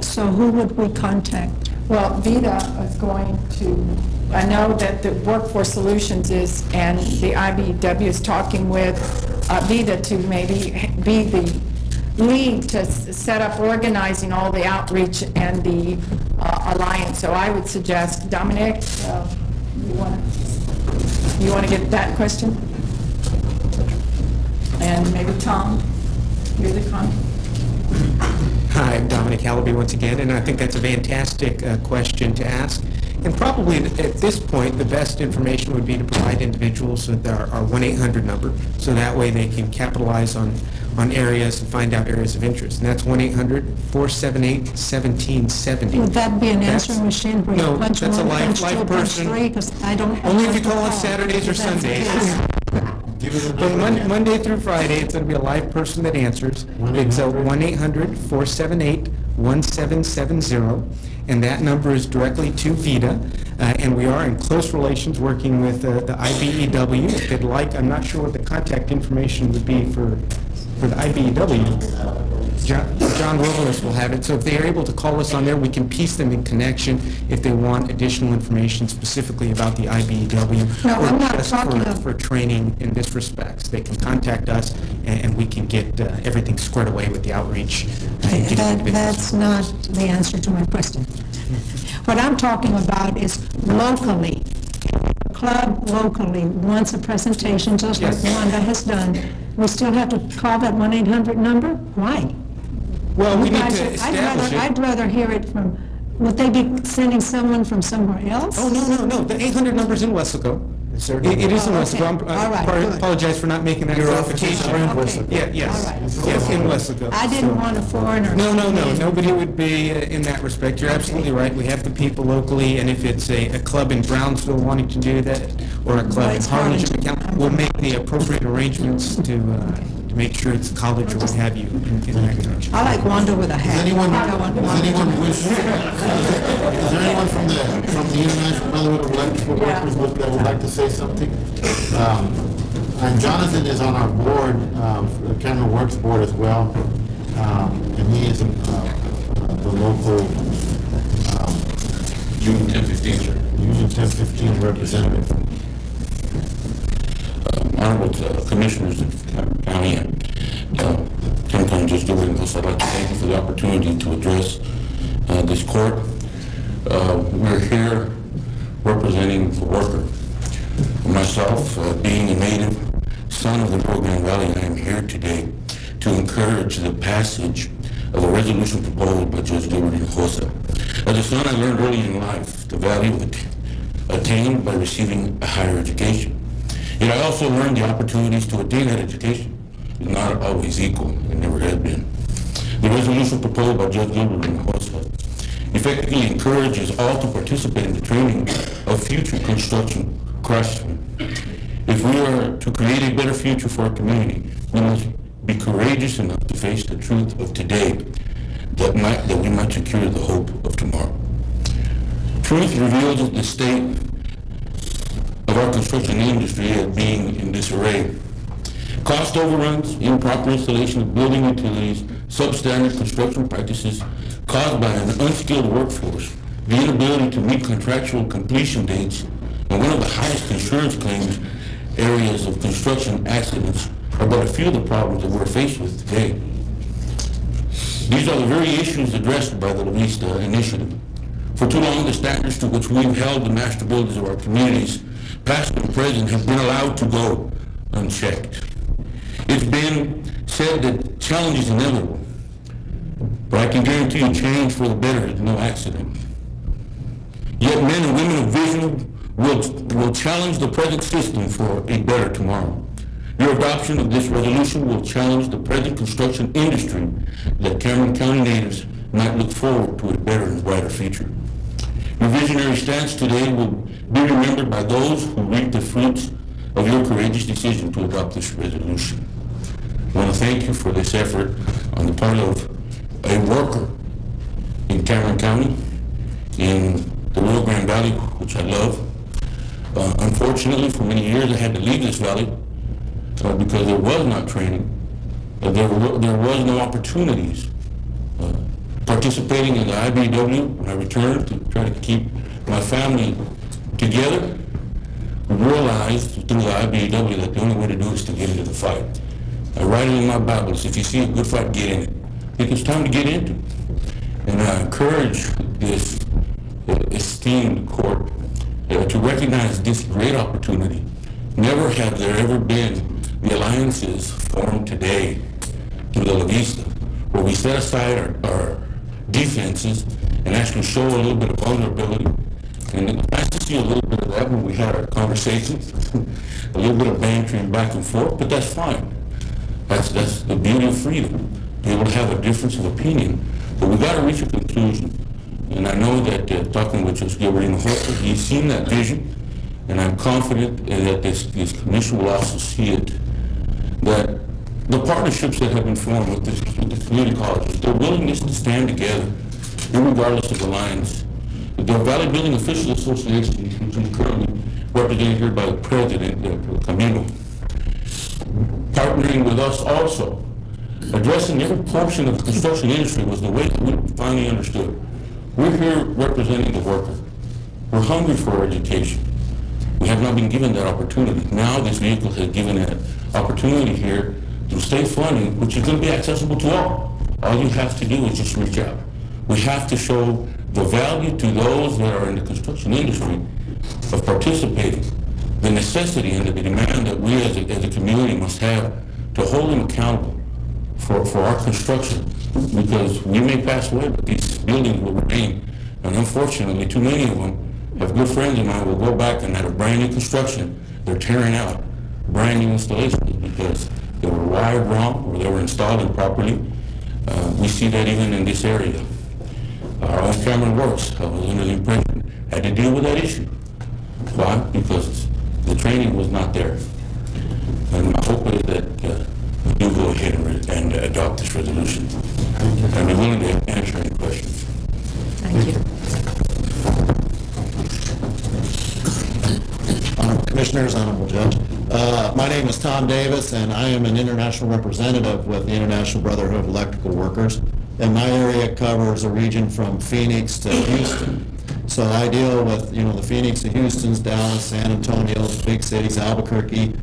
So who would we contact? well, VITA is going to, I know that the Workforce Solutions is, and the IBEW is talking with VITA to maybe be the lead to set up organizing all the outreach and the alliance. So I would suggest, Dominic, you want to get that question? And maybe Tom, you're the con. Hi, I'm Dominic Hallaby once again, and I think that's a fantastic question to ask. And probably at this point, the best information would be to provide individuals with our 1-800 number, so that way they can capitalize on areas and find out areas of interest. And that's 1-800-478-1770. Would that be an That's- answering machine where No, you punch that's a one, live- punch live two, punch person. three? Because I don't. Only if you call Oh, on Saturdays or that's the Sundays. case. Give it a But number. Monday through Friday, it's going to be a live person that answers. It's 1-800-478-1770, and that number is directly to VITA. And we are in close relations working with the IBEW. If they'd like, I'm not sure what the contact information would be for the IBEW. John Willis will have it, so if they are able to call us on there, we can piece them in connection if they want additional information specifically about the IBEW. No, I'm not or just talking of- for training in this respects. They can contact us, and we can get everything squared away with the outreach. and get individuals. That's not the answer to my question. What I'm talking about is locally. The club locally wants a presentation, just like Yes. Wanda has done. We still have to call that 1-800 number? Why? Well, we You need guys to are- establish I'd it. rather hear it from, would they be sending someone from somewhere else? Oh, no, the 800 number's in Wesco. Is there? It is in Oh, Weslaco. okay. All right, good. Apologize for not making that Your office is clarification. around Okay. Weslaco? Yeah, yes. All right. Yes, in Weslaco. I didn't So- want a foreigner. No, nobody would be in that respect. You're absolutely right. We have the people locally, and if it's a club in Brownsville wanting to do that, or a club in it's Harlingen Harlingen. County, we'll make the appropriate arrangements to make sure it's college or what have you in that direction. I like Wanda with a hat. Does anyone, I think I want does Wanda. anyone wish, is there anyone from the International Brotherhood of Electrical Workers that would like to say something? And Jonathan is on our board, the Cameron Works Board as well, and he is the local June 10/15, sir. Union 1015 representative. Honorable Commissioners of Cameron County and Cameron County Judge Gilbert Hinojosa, I'd like to thank you for the opportunity to address this court. We're here representing the worker. Myself, being a native son of the Rio Grande Valley, I am here today to encourage the passage of a resolution proposed by Judge Gilbert Hinojosa. As a son, I learned early in life the value attained by receiving a higher education. Yet I also learned the opportunities to attain that education is not always equal, and never has been. The resolution proposed by Judge Gilbert Hinojosa effectively encourages all to participate in the training of future construction craftsmen. If we are to create a better future for our community, we must be courageous enough to face the truth of today that we might secure the hope of tomorrow. Truth reveals the state of our construction industry as being in disarray. Cost overruns, improper installation of building utilities, substandard construction practices caused by an unskilled workforce, the inability to meet contractual completion dates, and one of the highest insurance claims areas of construction accidents are but a few of the problems that we're faced with today. These are the very issues addressed by the La Vista Initiative. For too long, the standards to which we've held the master buildings of our communities, past and present, have been allowed to go unchecked. It's been said that challenge is inevitable, but I can guarantee you change for the better is no accident. Yet men and women of vision will challenge the present system for a better tomorrow. Your adoption of this resolution will challenge the present construction industry that Cameron County natives might look forward to a better and brighter future. Your visionary stance today will be remembered by those who reap the fruits of your courageous decision to adopt this resolution. I want to thank you for this effort on the part of a worker in Cameron County, in the Rio Grande Valley, which I love. Unfortunately, for many years I had to leave this valley because there was not training. There was no opportunities. Participating in the IBEW, when I returned to try to keep my family together, we realized through the IBEW that the only way to do it is to get into the fight. I write it in my Bibles, if you see a good fight, get in it. I think it's time to get into it. And I encourage this esteemed court to recognize this great opportunity. Never have there ever been the alliances formed today through the La Vista, where we set aside our defenses and actually show a little bit of vulnerability. And it's nice to see a little bit of that when we had our conversations, a little bit of bantering back and forth, but that's fine. That's the beauty of freedom, be able to have a difference of opinion. But we got to reach a conclusion. And I know that talking with Judge Gilbert Hinojosa, he's seen that vision, and I'm confident that this commission will also see it, that the partnerships that have been formed with the community colleges, their willingness to stand together, regardless of the lines. The Valley Building Officials Association, which is currently represented here by the president, Camilo, partnering with us also, addressing every portion of the construction industry was the way that we finally understood. We're here representing the worker. We're hungry for our education. We have not been given that opportunity. Now this vehicle has given that opportunity here through state funding, which is going to be accessible to all. All you have to do is just reach out. We have to show the value to those that are in the construction industry of participating, the necessity and the demand that we as a community must have to hold them accountable for our construction, because we may pass away, but these buildings will remain, and unfortunately, too many of them have good friends of mine will go back and at a brand new construction, they're tearing out brand new installations because they were wired wrong or they were installed improperly. We see that even in this area. Our own Cameron Works, I was under the impression, had to deal with that issue. Why? Because the training was not there. And my hope is that we do go ahead and adopt this resolution. I'd be willing to answer any questions. Thank you. Commissioners, Honorable Judge. My name is Tom Davis, and I am an international representative with the International Brotherhood of Electrical Workers. And my area covers a region from Phoenix to Houston. So I deal with, the Phoenix to Houston's, Dallas, San Antonio, big cities, Albuquerque.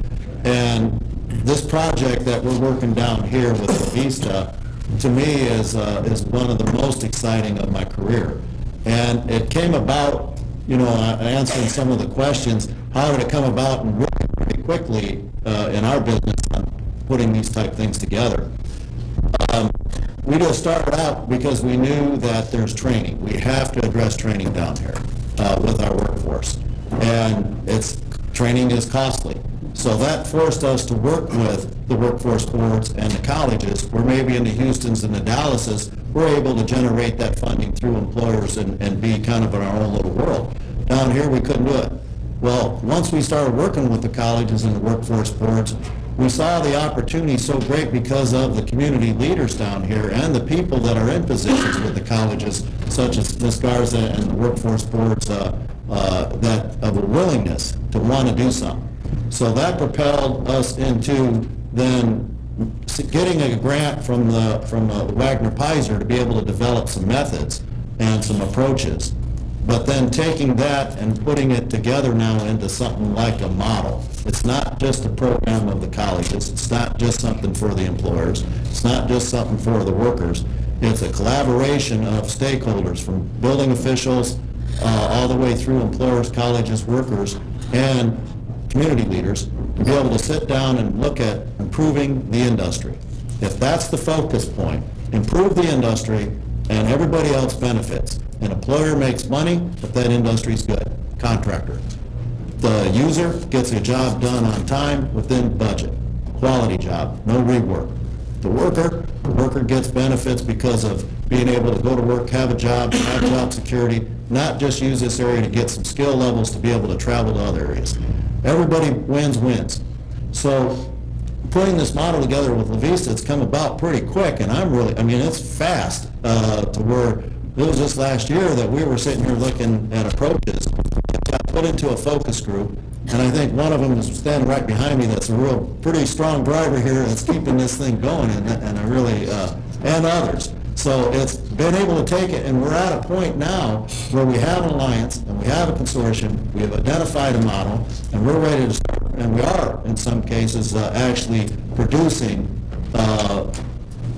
And this project that we're working down here with La Vista, to me, is one of the most exciting of my career. And it came about, answering some of the questions, how did it come about and really pretty quickly in our business on putting these type things together. We just started out because we knew that there's training. We have to address training down here with our workforce. And training is costly. So that forced us to work with the workforce boards and the colleges, where maybe in the Houstons and the Dallases, we're able to generate that funding through employers and be kind of in our own little world. Down here, we couldn't do it. Well, once we started working with the colleges and the workforce boards, we saw the opportunity so great because of the community leaders down here and the people that are in positions with the colleges, such as Ms. Garza and the workforce boards, that of a willingness to want to do something. So that propelled us into then getting a grant from the Wagner Pizer to be able to develop some methods and some approaches. But then taking that and putting it together now into something like a model. It's not just a program of the colleges. It's not just something for the employers. It's not just something for the workers. It's a collaboration of stakeholders, from building officials all the way through employers, colleges, workers, and community leaders, to be able to sit down and look at improving the industry. If that's the focus point, improve the industry, and everybody else benefits. An employer makes money, but that industry's good. Contractor. The user gets a job done on time, within budget. Quality job, no rework. The worker gets benefits because of being able to go to work, have a job, have job security, not just use this area to get some skill levels to be able to travel to other areas. Everybody wins. So putting this model together with La Vista, it's come about pretty quick, and it's fast to where it was just last year that we were sitting here looking at approaches. Got put into a focus group, and I think one of them is standing right behind me that's a real pretty strong driver here that's keeping this thing going, and I really, and others. So it's been able to take it, and we're at a point now where we have an alliance, and we have a consortium, we have identified a model, and we're ready to start, and we are, in some cases, actually producing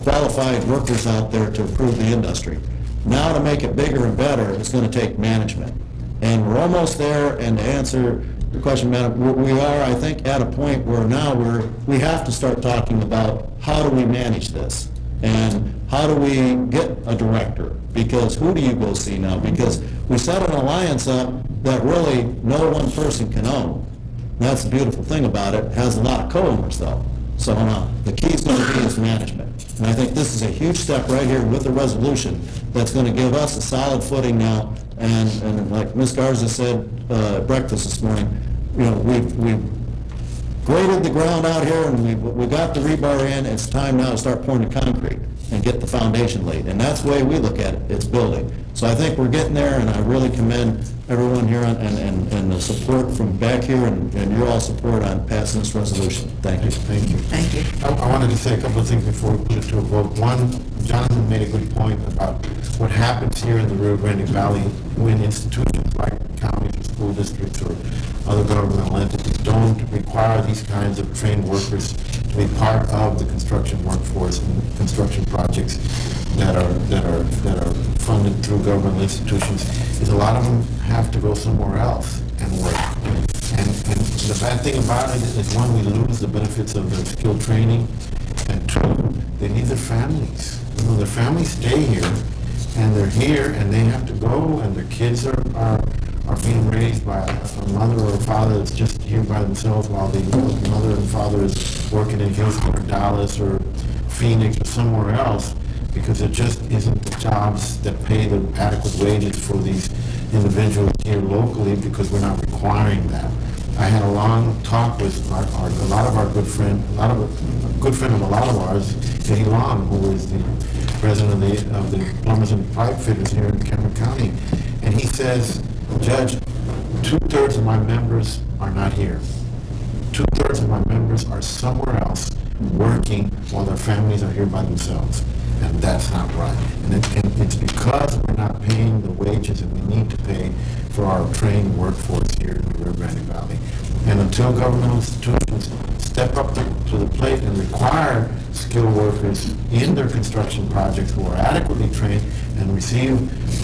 qualified workers out there to improve the industry. Now, to make it bigger and better, it's going to take management. And we're almost there, and to answer the question, Madam, we are, I think, at a point where now we have to start talking about how do we manage this? And how do we get a director? Because who do you go see now? Because we set an alliance up that really no one person can own. And that's the beautiful thing about it. It has a lot of co-owners, though. So the key is going to be is management. And I think this is a huge step right here with the resolution that's going to give us a solid footing now. And like Ms. Garza said at breakfast this morning, we've graded the ground out here, and we got the rebar in. It's time now to start pouring the concrete and get the foundation laid. And that's the way we look at it. It's building. So I think we're getting there, and I really commend everyone here and the support from back here and your all support on passing this resolution. Thank you. Thank you. Thank you. I wanted to say a couple of things before we put it to a vote. One, Jonathan made a good point about what happens here in the Rio Grande Valley when institutions like counties or school districts or other governmental entities don't require these kinds of trained workers to be part of the construction workforce and construction projects that are funded through governmental institutions. Is a lot of them have to go somewhere else and work. And the bad thing about it is, one, we lose the benefits of their skilled training, and two, they need their families. Their families stay here, and they're here, and they have to go, and their kids are are being raised by a mother or a father that's just here by themselves while the mother and father is working in Houston or Dallas or Phoenix or somewhere else, because it just isn't the jobs that pay the adequate wages for these individuals here locally, because we're not requiring that. I had a long talk with a lot of our good friend, a good friend of a lot of ours, Eddie Long, who is the president of the Plumbers and Pipe Fitters here in Cameron County, and he says, Judge, 2/3 of my members are not here. 2/3 of my members are somewhere else working while their families are here by themselves. And that's not right. And it's because we're not paying the wages that we need to pay for our trained workforce here in the Rio Grande Valley. And until governmental institutions step up to the plate and require skilled workers in their construction projects who are adequately trained and receive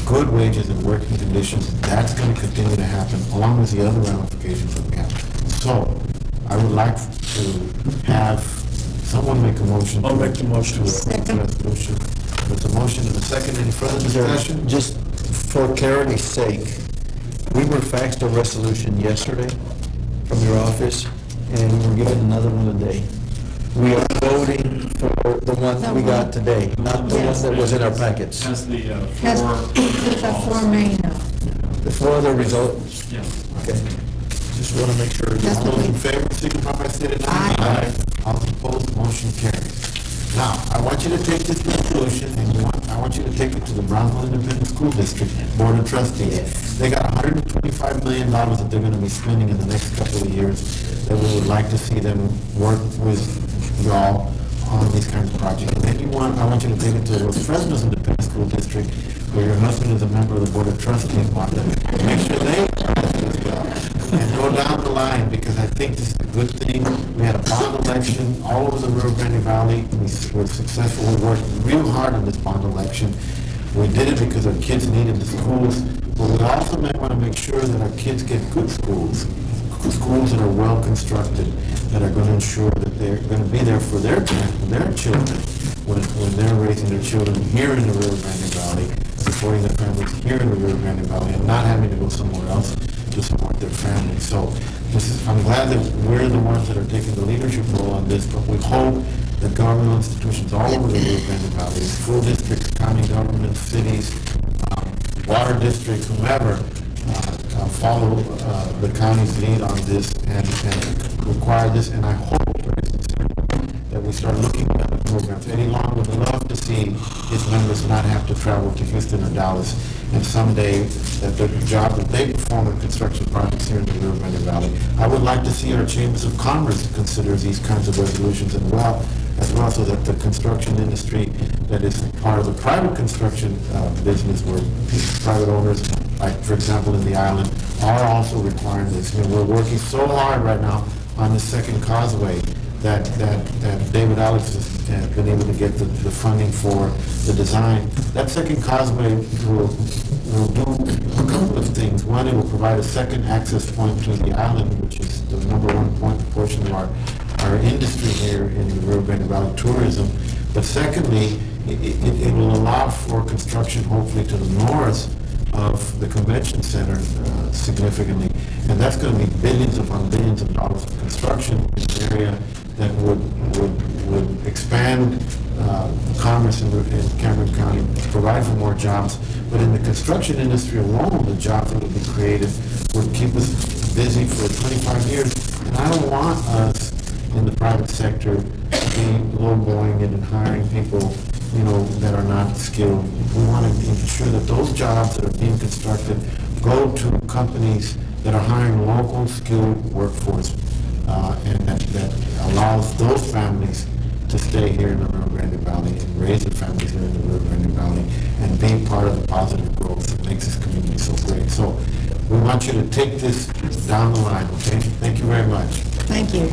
good wages and working conditions, that's going to continue to happen, along with the other ramifications that we have. So, I would like to have someone make a motion. I'll make the motion. To approve the resolution. There's a motion and a second. Any further discussion? Just for clarity's sake, we were faxed a resolution yesterday from your office, and we're given another one today. We are voting for the one that we got today, not the one that was in our packets. Has the four main, The four other results? Yeah. Okay. Just want to make sure. That's All what those in we, favor, signify by saying aye. Aye. All opposed, motion carries. Now, I want you to take this resolution and I want you to take it to the Brownsville Independent School District Board of Trustees. They got $125 million that they're going to be spending in the next couple of years, that we would like to see them work with y'all on these kinds of projects. And then I want you to take it to Los Fresnos Independent School District, where your husband is a member of the Board of Trustees, Wanda. Make sure they as well. And go down the line, because I think this is a good thing. We had a bond election all over the Rio Grande Valley. We were successful. We worked real hard on this bond election. We did it because our kids needed the schools, but we also want to make sure that our kids get good schools, schools that are well constructed, that are going to ensure that they're going to be there for their children when they're raising their children here in the Rio Grande Valley, supporting their families here in the Rio Grande Valley, and not having to go somewhere else to support their families. So I'm glad that we're the ones that are taking the leadership role on this, but we hope that governmental institutions all over the Rio Grande Valley, school districts, county governments, cities, water districts, whomever, follow the county's lead on this and require this. And I hope very sincerely that we start looking at the programs. Eddie Long would love to see his members not have to travel to Houston or Dallas, and someday that the job that they perform in construction projects here in the Rio Grande Valley. I would like to see our chambers of commerce consider these kinds of resolutions as well, so that the construction industry that is part of the private construction business, where private owners, like for example in the island, are also requiring this. We're working so hard right now on the second causeway that David Alex has been able to get the funding for the design. That second causeway will do a couple of things. One, it will provide a second access point to the island, which is the #1 portion of our industry here in the Rio Grande Valley, tourism. But secondly, it will allow for construction hopefully to the north of the convention center significantly. And that's going to be billions upon billions of dollars of construction in an area that would expand commerce in Cameron County, provide for more jobs. But in the construction industry alone, the jobs that would be created would keep us busy for 25 years. And I don't want us in the private sector to be lowballing it and hiring people, that are not skilled. We want to ensure that those jobs that are being constructed go to companies that are hiring local skilled workforce, and that allows those families to stay here in the Rio Grande Valley and raise their families here in the Rio Grande Valley and be part of the positive growth that makes this community so great. So we want you to take this down the line, okay? Thank you very much. thank you.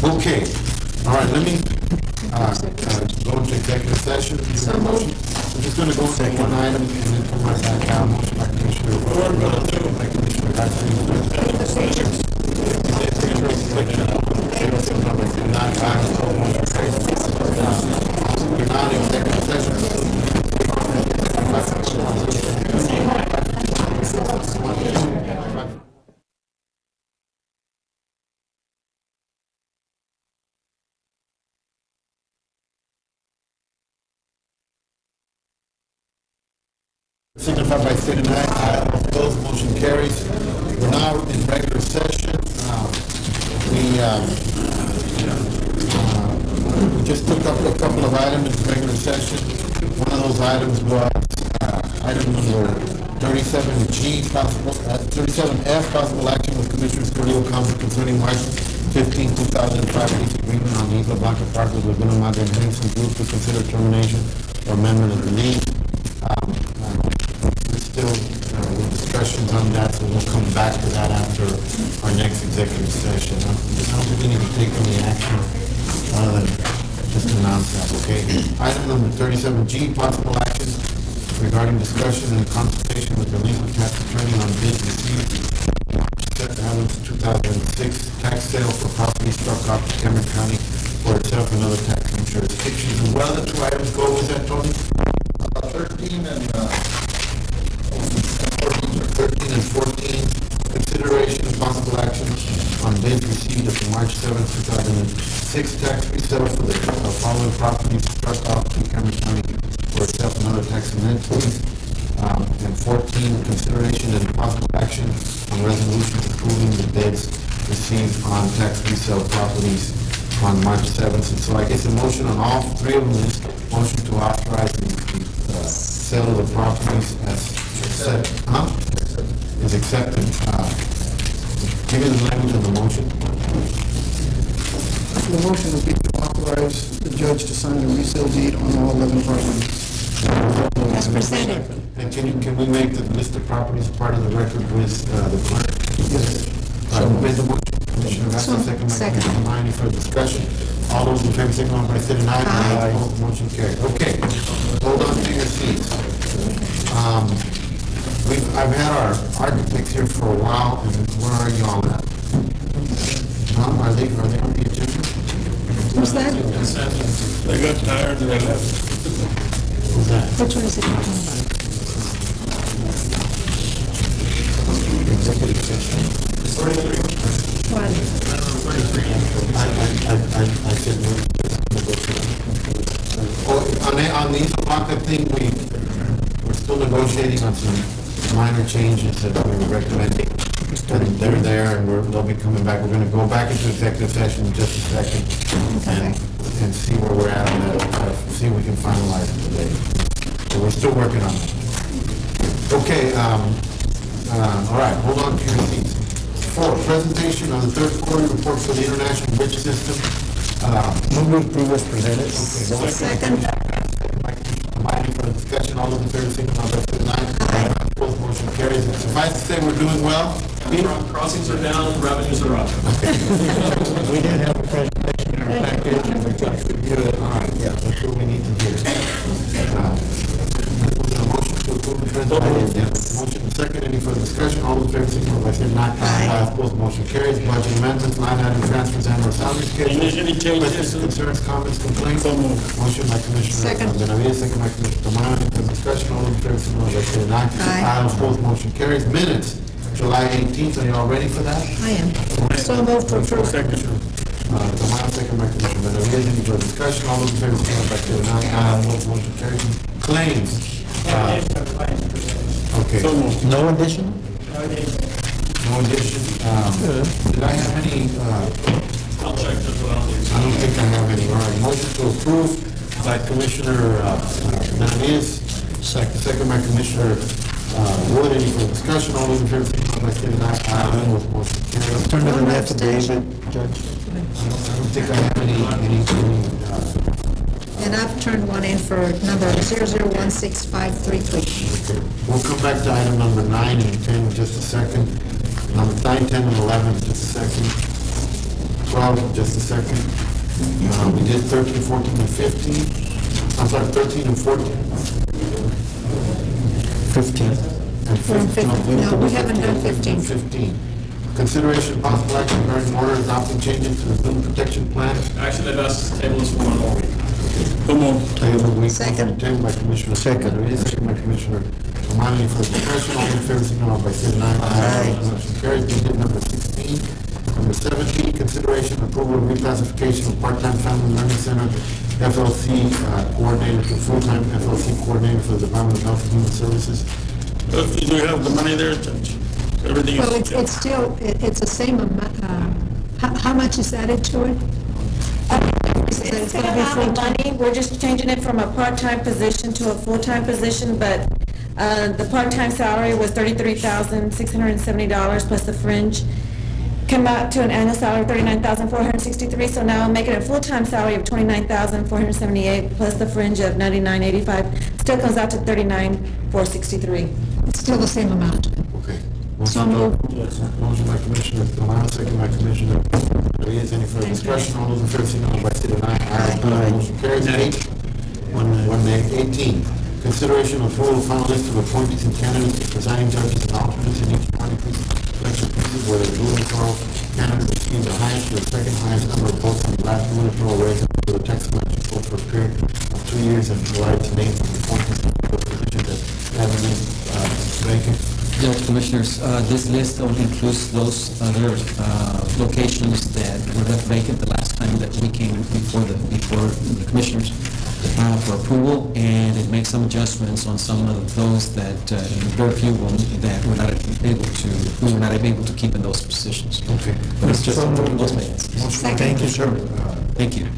Okay, all right, let me go into executive session. So moved. We're just going to go through one item and then come right back down. Motion by Commissioner Rivera, second by Commissioner We're not in executive session. signify by saying aye. Aye. Opposed, motion carries. We're now in regular session. We just took up a couple of items in regular session. One of those items was item number 37G, 37F, possible action with Commissioners Carrillo Council concerning March 15, 2005 lease agreement on the Isla Blanca Park with Laguna Madre and Henderson Group to consider termination or amendment of the lease. We're still with discussions on that, so we'll come back to that after our next executive session. I don't think we need to take any action other than just announce that, okay? Item number 37G, possible action regarding discussion and consultation with the legal tax attorney on bids received March 7th, 2006, tax sale for property struck off to Cameron County for itself and other taxing jurisdictions. And what other two items go with that, Tony? 13 and 14. Consideration and possible action on bids received at the March 7th, 2006 tax resale for the following properties struck off to Cameron County for itself and other taxing entities. And 14, consideration and possible action on resolutions approving the bids received on tax resale properties on March 7th. And so I guess a motion on all three of them is motion to authorize the sale of the properties as said. Is accepted. Give me the language of the motion. The motion would be to authorize the judge to sign the resale deed on all 11 properties. As presented. And can we make the list of properties part of the record with the clerk? Yes. Who made the motion? Commissioner Garcia, second by Commissioner Tamayo. Any further discussion? All those in favor, signify by saying aye. Aye. Opposed, motion carried. Okay, hold on to your seats. I've had our architects here for a while, and where are you all at? Are they on the agenda? Who's that? They got tired and they left. Who's that? Which one is it talking about? Executive session. What? I said, on the Isla Blanca thing, we're still negotiating on some minor changes that we're recommending. And they're there, and they'll be coming back. We're going to go back into executive session in just a second and see where we're at on that, see if we can finalize it today. So we're still working on it. Okay, all right, hold on to your seats. 4, presentation on the third quarter report for the International Bridge System. Move to approve as presented. Second. Any further discussion? All those in favor, signify by saying aye. Opposed, motion carries. Suffice to say, we're doing well. Crossings are down, revenues are up. We did have a presentation in our package, and we tried to review it. All right, yeah, that's what we need to do. Motion to approve the presentation. Motion second. Any further discussion? All those in favor, signify by saying aye. Aye. Opposed, motion carries. Budget amendments, line item transfers, and or salary schedules. Any changes? Questions, concerns, comments, complaints? Motion by Commissioner Benavides, second by Commissioner Tamayo. Any further discussion? All those in favor, signify by saying aye. Aye. Opposed, motion carries. Minutes, July 18th. Are you all ready for that? I am. So moved for approval. Tamayo, second by Commissioner Benavides. Any further discussion? All those in favor, signify by saying aye. Aye. Opposed, motion carries. Claims. Okay. No addition? No addition. Did I have any, I'll check this one out. I don't think I have any. All right, motion to approve by Commissioner Benavides. Second by Commissioner Wood. Any further discussion? All those in favor, signify by saying aye. Aye. Opposed, motion carries. Turn to the affidavit, Judge. I don't think I have any, And I've turned one in for number 0016533. We'll come back to item number 9 and 10 in just a second. Number 9, 10, and 11 in just a second. 12 in just a second. We did 13, 14, and 15. I'm sorry, 13 and 14. 15. And 15. No, we haven't done 15. 15. Consideration of possible action regarding order adopting changes to the Building Protection Plan. Actually, the best table is for one more week. Second. Table by Commissioner. Second by Commissioner Tamayo. For discussion, all in favor, signify by saying aye. Aye. Motion carries. We did number 16. Number 17, consideration and approval of reclassification of part-time family learning center FLC coordinator to full-time FLC coordinator for the Department of Health and Human Services. Do you have the money there, Judge? Everything Well, is... it's still, it's the same amount, how much is added to it? It's the same amount of money, we're just changing it from a part-time position to a full-time position, but the part-time salary was $33,670 plus the fringe. Came out to an annual salary of $39,463, so now I'm making a full-time salary of $29,478 plus the fringe of $99.85. Still comes out to $39,463. It's still the same amount. Okay. So moved. Motion by Commissioner Milano, second by Commissioner Rodriguez. Any further discussion? All those in favor, signify by saying aye. Aye. Motion carries. 1 nay. 18, consideration of approval of final list of appointees and candidates, presiding judges and alternates in each county election precinct where the gubernatorial candidate received the highest or second highest number of votes on the last gubernatorial race for the Texas election code for a period of 2 years and provides names of appointees and positions that have been vacant. Judge, Commissioners, this list only includes those other locations that were left vacant the last time that we came before the Commissioners for approval, and it makes some adjustments on some of those that, very few of them that we were not able to keep in those positions. Okay. But it's just those vacancies. Thank you, sir. Thank you.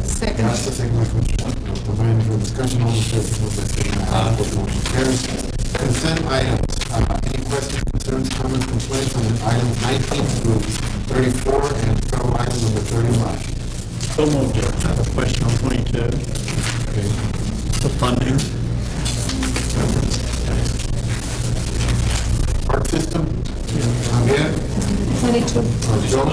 Second. Second by Commissioner O'Brien for discussion. All in favor, signify by saying aye. Motion carries. Consent items. Any questions, concerns, comments, complaints on items 19 through 34 and federal item number 35? So moved, Judge. I have a question on 22. Okay. The funding. Park system? Javier? 22. Joe?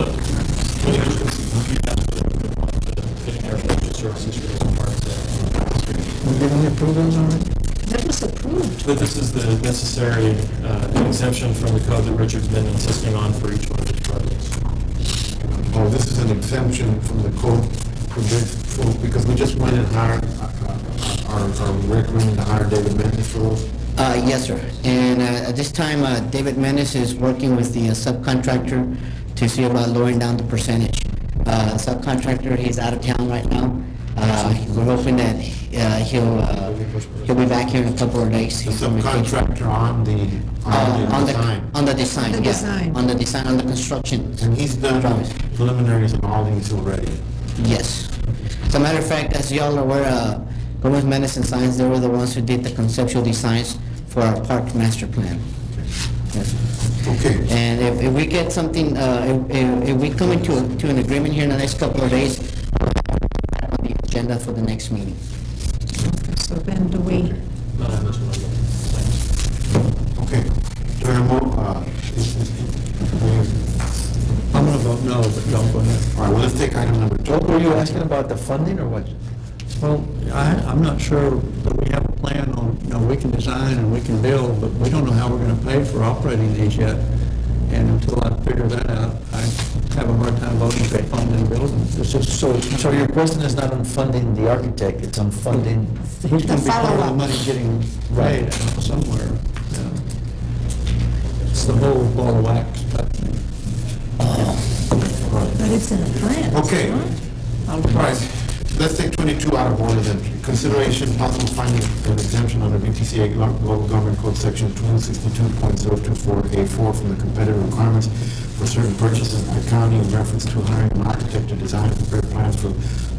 Did we approve those already? That was approved. But this is the necessary exemption from the code that Richard's been insisting on for each one of his projects. Oh, this is an exemption from the code for this, because we just went and hired, are recommending to hire David Mendes for those? Yes, sir. And at this time, David Mendes is working with the subcontractor to see about lowering down the percentage. Subcontractor, he's out of town right now. We're hoping that he'll be back here in a couple of days. The subcontractor on the design? On the design, The yeah. design. On the design, on the construction. And he's done drawings. preliminaries on all these already? Yes. As a matter of fact, as y'all are aware, Gomez Mendes and Science, they were the ones who did the conceptual designs for our park master plan. Yes. Okay. And if we get something, if we come into an agreement here in the next couple of days, we'll have it on the agenda for the next meeting. So then do we, Not on this one. Okay. Do I have I'm going to vote no, but y'all go ahead. all right, well, let's take item number 2. What were you asking about, the funding or what? Well, I'm not sure that we have a plan on, we can design and we can build, but we don't know how we're going to pay for operating these yet. And until I figure that out, I have a hard time voting for funding building. It's just So your question is not on funding the architect, it's on funding... He's going to be part of the follow-up. money getting paid somewhere. Yeah. It's the whole ball of wax type thing. but it's in the plan. Okay. All right. Let's take 22 out of order then. Consideration, possible finding an exemption under VTCA Local Government Code Section 262.024A4 from the competitive requirements for certain purchases by county in reference to hiring an architect to design and prepare plans for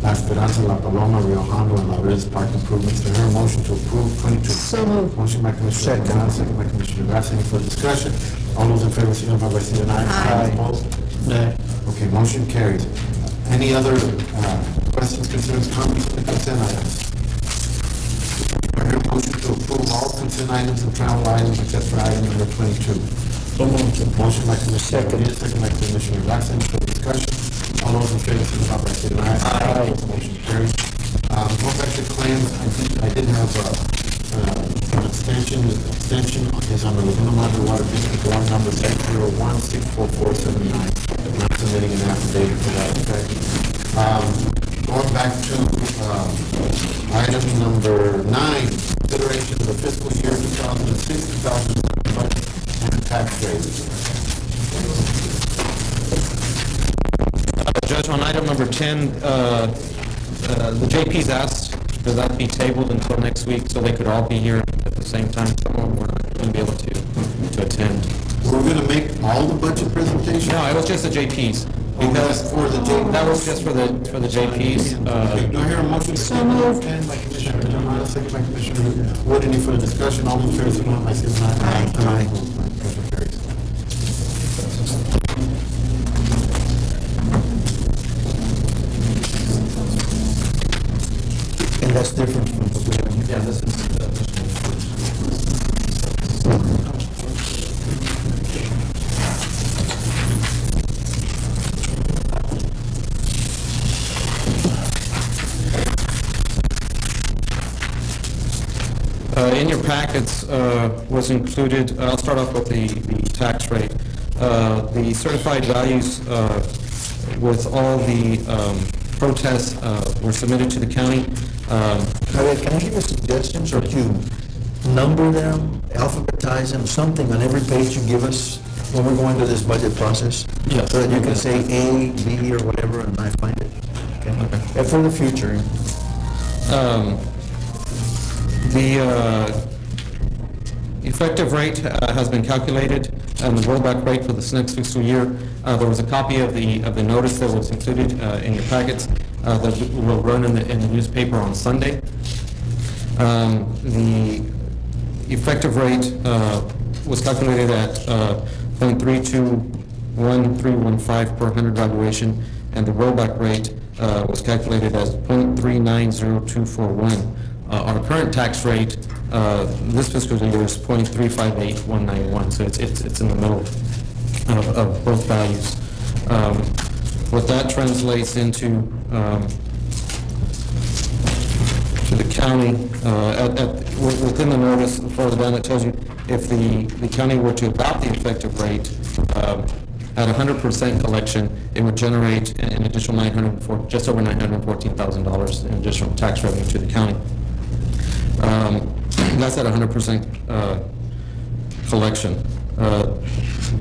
La Esperanza, La Paloma, Rio Hondo, and La Reyes Park improvements. Do I hear a motion to approve 22? So moved. Motion by Commissioner O'Connell, second by Commissioner Garcia. Any further discussion? All those in favor, signify by saying aye. Aye. Opposed? Nay. Okay, motion carries. Any other questions, concerns, comments on the consent items? I hear a motion to approve all consent items and travel items except for item number 22. So moved. Motion by Commissioner Rodriguez, second by Commissioner Garcia. Any further discussion? All those in favor, signify by saying aye. Aye. Motion carries. Going back to claims, I did have an extension. The extension is on the Laguna Madre Water District Warrant number 601-64479. Not submitting an affidavit for that effect. Going back to item number 9, consideration of the fiscal year 2006-2007 budget and tax rates. Judge, on item number 10, the JP's asked for that be tabled until next week so they could all be here at the same time. Some of them were not going to be able to attend. We're gonna make all the budget presentations? No, it was just the JPs. Because For the JPs? That was just for the JPs. Okay, do I hear a motion? So moved. And by Commissioner Tamayo, second by Commissioner Wood. Any further discussion? All in favor, signify by saying aye. Aye. Motion carries. And that's different from what we have. Yeah, this is. In your packets was included, I'll start off with the tax rate. The certified values with all the protests were submitted to the county. Javier, can I give a suggestion? Or you number them, alphabetize them, something on every page you give us when we're going through this budget process? Yes. So that you can say A, B, or whatever, and I find it. Okay. And for the future. The effective rate has been calculated, and the rollback rate for this next fiscal year. There was a copy of the notice that was included in your packets that will run in the newspaper on Sunday. The effective rate was calculated at .321315 per 100 valuation, and the rollback rate was calculated as .390241. Our current tax rate this fiscal year is .358191, so it's in the middle of both values. What that translates into to the county, within the notice further down, it tells you if the county were to adopt the effective rate at 100% collection, it would generate an additional just over $914,000 in additional tax revenue to the county. That's at 100% collection.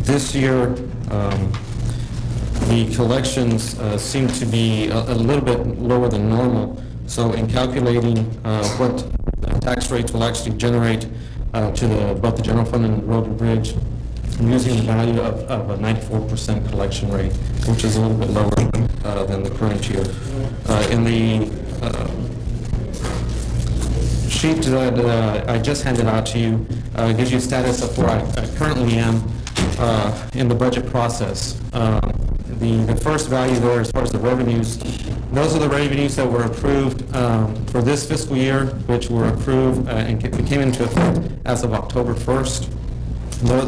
This year, the collections seem to be a little bit lower than normal. So in calculating what tax rates will actually generate to both the general fund and road and bridge, I'm using the value of a 94% collection rate, which is a little bit lower than the current year. In the sheet that I just handed out to you gives you status of where I currently am in the budget process. The first value there, as far as the revenues, those are the revenues that were approved for this fiscal year, which were approved and came into effect as of October 1st.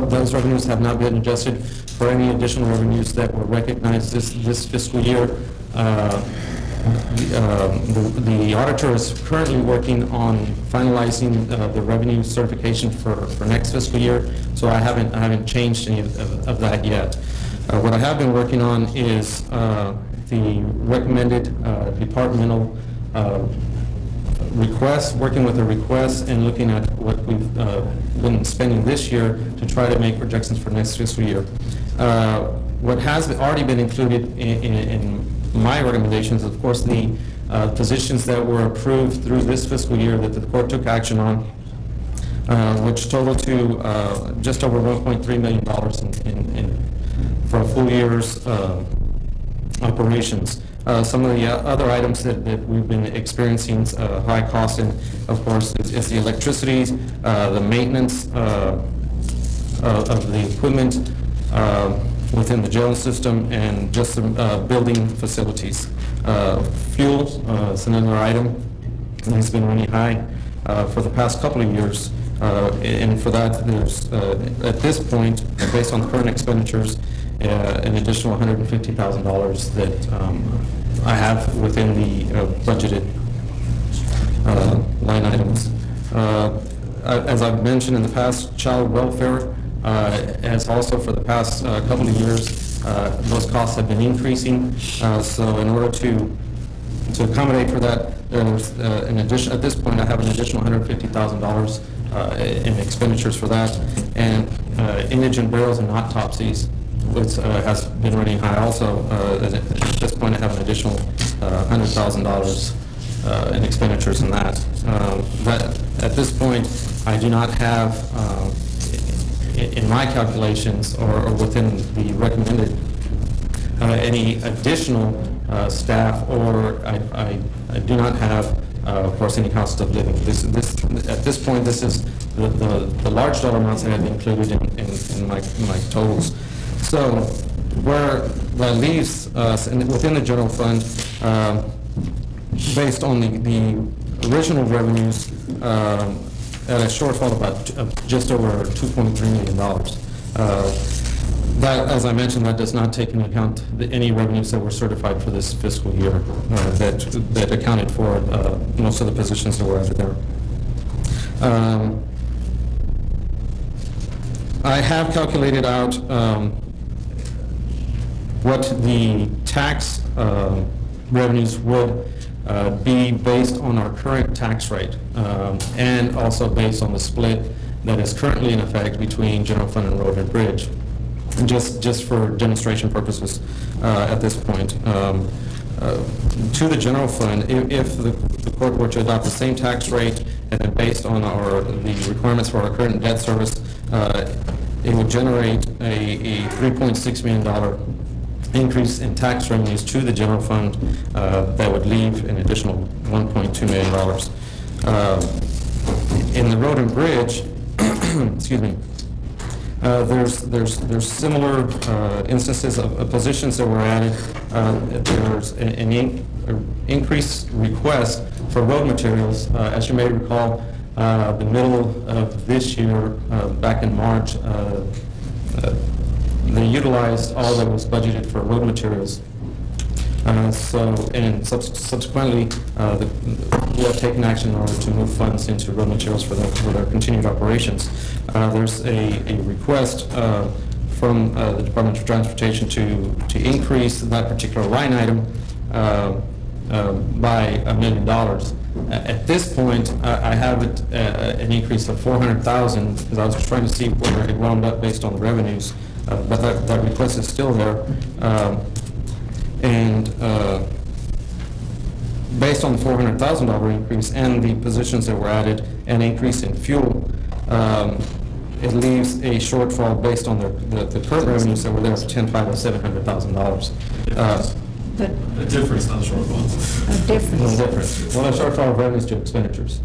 Those revenues have not been adjusted for any additional revenues that were recognized this fiscal year. The auditor is currently working on finalizing the revenue certification for next fiscal year, so I haven't changed any of that yet. What I have been working on is the recommended departmental requests, working with the requests and looking at what we've been spending this year to try to make projections for next fiscal year. What has already been included in my recommendations, of course, the positions that were approved through this fiscal year that the court took action on, which total to just over $1.3 million for a full year's operations. Some of the other items that we've been experiencing high cost in, of course, is the electricity, the maintenance of the equipment within the jail system, and just some building facilities. Fuel is another item, and it's been running high for the past couple of years. And for that, there's, at this point, based on the current expenditures, an additional $150,000 that I have within the budgeted line items. As I've mentioned in the past, child welfare has also, for the past couple of years, those costs have been increasing. So in order to accommodate for that, there's an addition, at this point, I have an additional $150,000 in expenditures for that. And indigent burials and autopsies, which has been running high also. At this point, I have an additional $100,000 in expenditures in that. But at this point, I do not have in my calculations or within the recommended, any additional staff, or I do not have, of course, any cost of living. At this point, this is the large dollar amounts that have been included in my totals. So where that leaves us within the general fund, based on the original revenues, at a shortfall of just over $2.3 million. That, as I mentioned, that does not take into account any revenues that were certified for this fiscal year that accounted for most of the positions that were added there. I have calculated out what the tax revenues would be based on our current tax rate, and also based on the split that is currently in effect between general fund and road and bridge. And just for demonstration purposes at this point, to the general fund, if the court were to adopt the same tax rate and then based on the requirements for our current debt service, it would generate a $3.6 million increase in tax revenues to the general fund that would leave an additional $1.2 million. In the road and bridge, excuse me, there's similar instances of positions that were added. There's an increased request for road materials. As you may recall, the middle of this year, back in March, they utilized all that was budgeted for road materials. Subsequently, we have taken action in order to move funds into road materials for their continued operations. There's a request from the Department of Transportation to increase that particular line item by $1 million. At this point, I have it an increase of $400,000 because I was trying to see where it wound up based on the revenues. But that request is still there. Based on the $400,000 increase and the positions that were added and increase in fuel, it leaves a shortfall based on the current revenues that were there of $10,500 to $700,000. The difference, not a shortfall. A difference. Well, a shortfall of revenues to expenditures.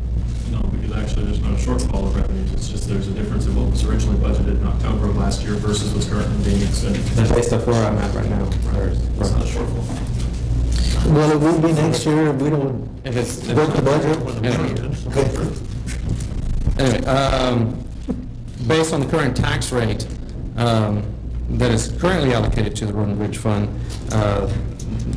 No, because actually there's not a shortfall of revenues. It's just there's a difference in what was originally budgeted in October of last year versus what's currently being expended. That's based on where I'm at right now. It's not a shortfall. Well, it will be next year if we don't vote the budget. Anyway, based on the current tax rate that is currently allocated to the Road and Bridge Fund,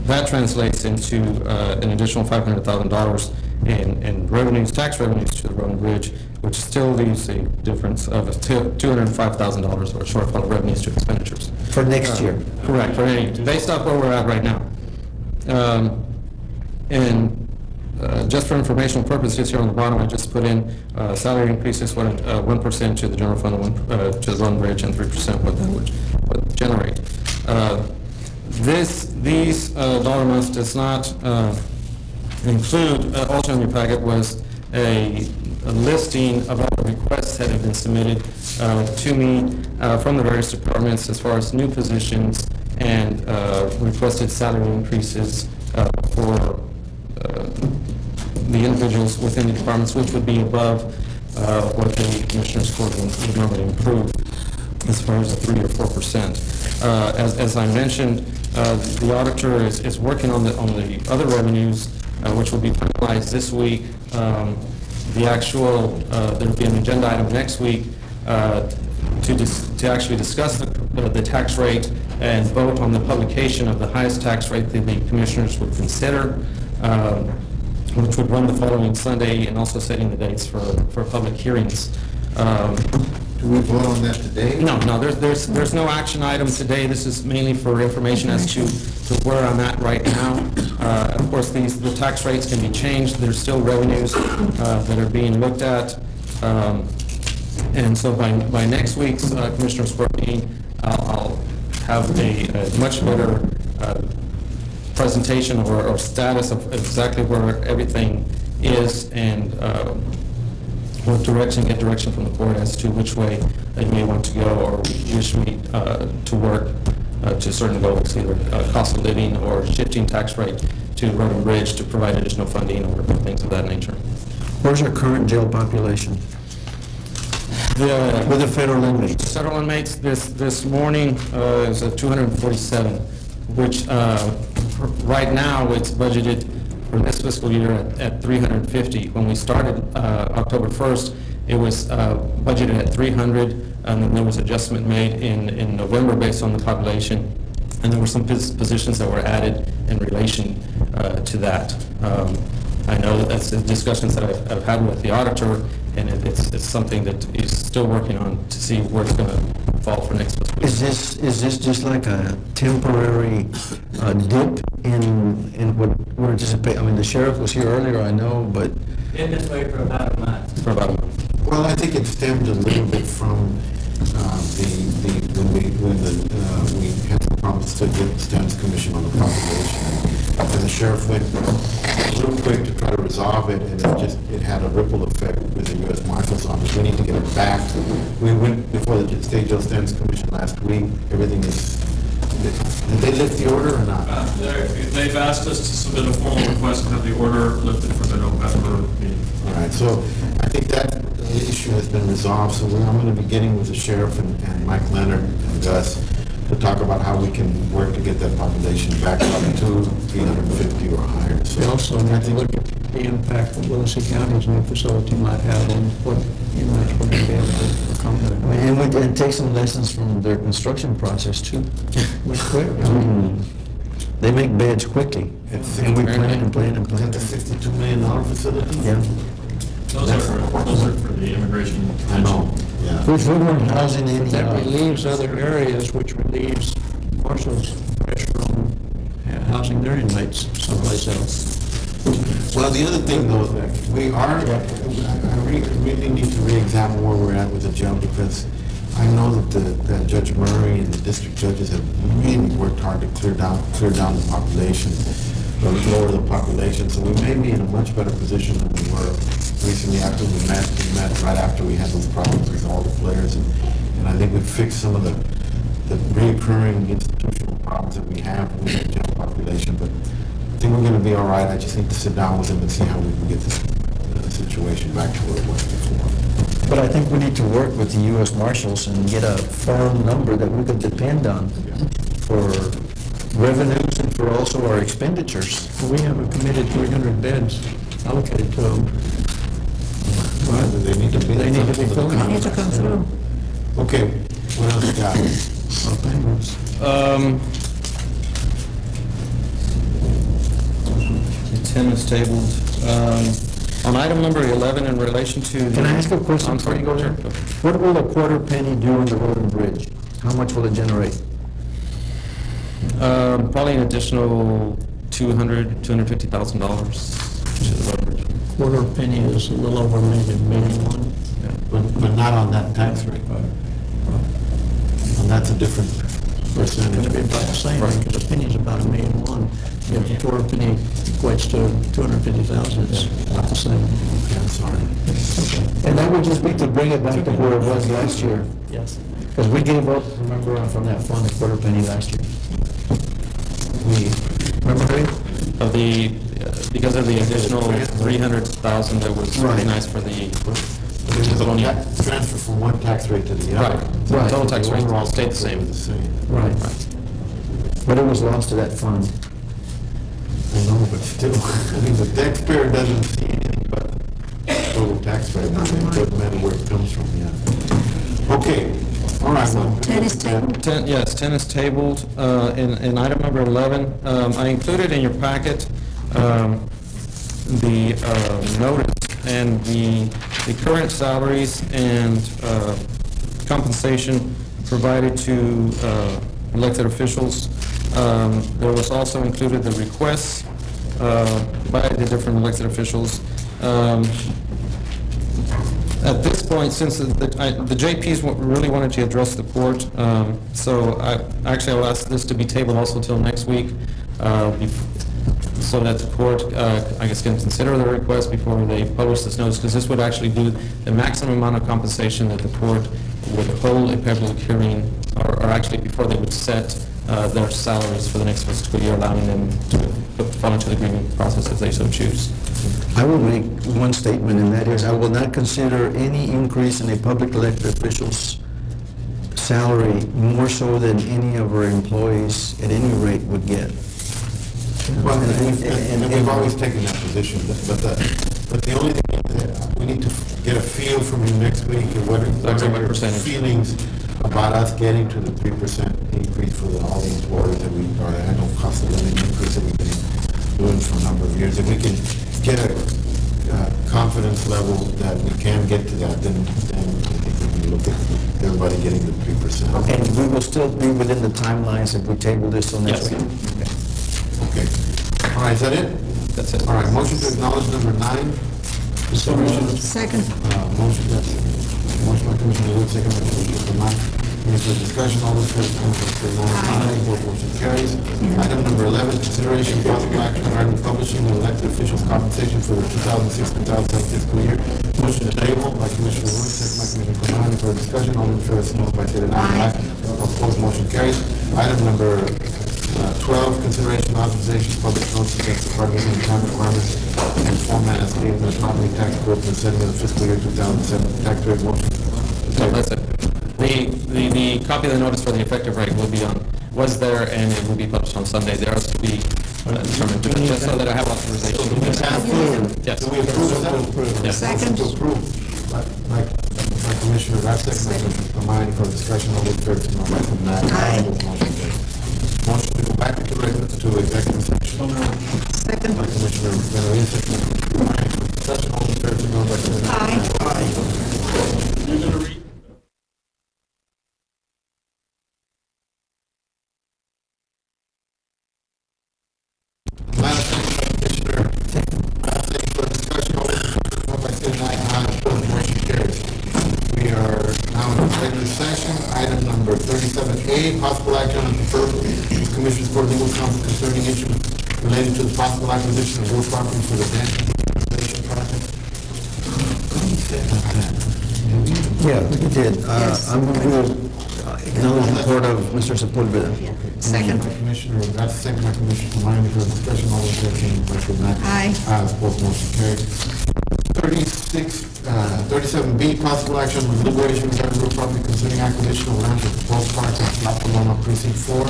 that translates into an additional $500,000 in revenues, tax revenues to the Road and Bridge, which still leaves a difference of $205,000 or a shortfall of revenues to expenditures. For next year? Correct, based off where we're at right now. Just for informational purposes, here on the bottom, I just put in salary increases, 1% to the general fund, to the Road and Bridge, and 3% what that would generate. These dollar amounts does not include, also in your packet was a listing of all the requests that have been submitted to me from the various departments as far as new positions and requested salary increases for the individuals within the departments, which would be above what the Commissioners Court would normally approve as far as the 3 or 4%. As I mentioned, the auditor is working on the other revenues, which will be finalized this week. The actual, there will be an agenda item next week to actually discuss the tax rate and vote on the publication of the highest tax rate that the Commissioners would consider, which would run the following Sunday, and also setting the dates for public hearings. Do we vote on that today? No, there's no action item today. This is mainly for information as to where I'm at right now. Of course, the tax rates can be changed. There's still revenues that are being looked at. And so by next week's Commissioners Court meeting, I'll have a much better presentation or status of exactly where everything is, and with direction, get direction from the board as to which way they may want to go or wish me to work to certain goals, either cost of living or shifting tax rate to Road and Bridge to provide additional funding or things of that nature. Where's our current jail population? With the federal inmates? Federal inmates, this morning is 247, which right now it's budgeted for this fiscal year at 350. When we started October 1st, it was budgeted at 300, and then there was adjustment made in November based on the population, and there were some positions that were added in relation to that. I know that that's the discussions that I've had with the auditor, and it's something that he's still working on to see where it's going to fall for next fiscal year. Is this just like a temporary dip in what we're anticipating? I mean, the sheriff was here earlier, I know, but... Been this way for about a month. For about a month. Well, I think it stemmed a little bit from when we had the promise to get the Standards Commission on the population. And the sheriff went real quick to try to resolve it, and it had a ripple effect with the U.S. Marshal's Office. We need to get it back. We went before the State Jail Standards Commission last week. Everything is, did they lift the order or not? They've asked us to submit a formal request to have the order lifted for the November meeting. All right, so I think that issue has been resolved, so I'm going to be getting with the sheriff and Mike Leonard and Gus to talk about how we can work to get that population back up to 350 or higher. So We also need to look at the impact that Willacy County's new facility might have on what inmates will be able to accommodate. And take some lessons from their construction process, too. We quit. They make beds quickly, and we plan and plan and plan. The $62 million facility? Yeah. Those are for the immigration. I know, yeah. We weren't housing any... That relieves other areas, which relieves Marshall's pressure on housing their inmates someplace else. Well, the other thing, though, we are, I really need to re-examine where we're at with the jail, because I know that Judge Murray and the district judges have really worked hard to clear down the population, or lower the population, so we may be in a much better position than we were recently after we met right after we had those problems with all the players, and I think we fixed some of the reoccurring institutional problems that we have with the jail population, but I think we're going to be all right. I just need to sit down with them and see how we can get the situation back to where it was before. But I think we need to work with the U.S. Marshals and get a firm number that we could depend on for revenues and for also our expenditures. We have a committed 300 beds allocated to them. Well, they need to be filled. They need to come through. Okay, what else you got? The 10 is tabled. On item number 11, in relation to... Can I ask a question before you go there? What will a quarter penny do on the road and bridge? How much will it generate? Probably an additional $250,000 to the road and bridge. Quarter penny is a little over million one. But not on that tax rate. And that's a different percentage. It's going to be about the same, because a penny's about $1.1 million. If a quarter penny equates to 250,000, it's about the same. Okay, I'm sorry. And that would just be to bring it back to where it was last year. Yes. Because we gave up, remember, from that fund, a quarter penny last year. Remember? Because of the additional 300,000 that was recognized for the Colonia. Transfer from one tax rate to the other. Right. Total tax rate stayed the same. Right. But it was lost to that fund. I know, but still, I mean, the taxpayer doesn't see anything but total tax rate. It doesn't matter where it comes from, yeah. Okay, all right, well. 10 is tabled? 10, yes, 10 is tabled. In item number 11, I included in your packet the notice and the current salaries and compensation provided to elected officials. There was also included the requests by the different elected officials. At this point, since the JPs really wanted to address the court, so I'll ask this to be tabled also until next week. so that the court, I guess, can consider the request before they publish this notice, because this would actually do the maximum amount of compensation that the court would hold a public hearing, or actually before they would set their salaries for the next fiscal year, allowing them to fall into the agreement process if they so choose. I will make one statement, and that is, I will not consider any increase in a public elected official's salary more so than any of our employees at any rate would get. Well, and we've always taken that position, but the only thing is that we need to get a feel from you next week of what are your feelings about us getting to the 3% increase for all the employees that we, or annual cost of living increase that we've been doing for a number of years. If we can get a confidence level that we can get to that, then I think we can look at everybody getting the 3%. And we will still be within the timelines if we table this till next week? Okay. All right, is that it? That's it. All right, motion to acknowledge number 9. Second. Motion by Commissioner Wood, second by Commissioner Tamar. Any further discussion? All those in favor, say aye. Both motion carries. Item number 11, consideration of possible action regarding publishing of elected officials' compensation for the 2006-2007 fiscal year. Motion to table by Commissioner Wood, second by Commissioner Tamar. Any further discussion? All those in favor, signify by saying aye. Opposed, motion carries. Item number 12, consideration of authorization of public notice against the Department of Time requirements and format as stated in the property tax code for the setting of the fiscal year 2007 tax rate. Motion. That's it. The copy of the notice for the effective rate will be was there, and it will be published on Sunday. There has to be determined, just so that I have authorization. Yes. Do we approve that? Yes. Second. To approve by Commissioner Garcia, Commissioner Tamar. Any further discussion? All those in favor, signify by saying aye. Motion carries. Motion to go back into executive session. Second. By Commissioner Benavides, second by Commissioner Tamar. Any further discussion? All those in favor, signify by saying aye. You're going to read Item number 37A, possible action on deferral of Commissioners Court Legal Counsel concerning issues related to the possible acquisition of real property for the dam restoration project. Yeah, we did. I'm going to acknowledge the report of Mr. Sepulveda. Second. Commissioner, that's second by Commissioner Tamar. Any further discussion? All those in favor, Aye. Both motion carried. 37B, possible action on deliberation regarding real property concerning acquisition of land for proposed park in La Paloma Precinct 4.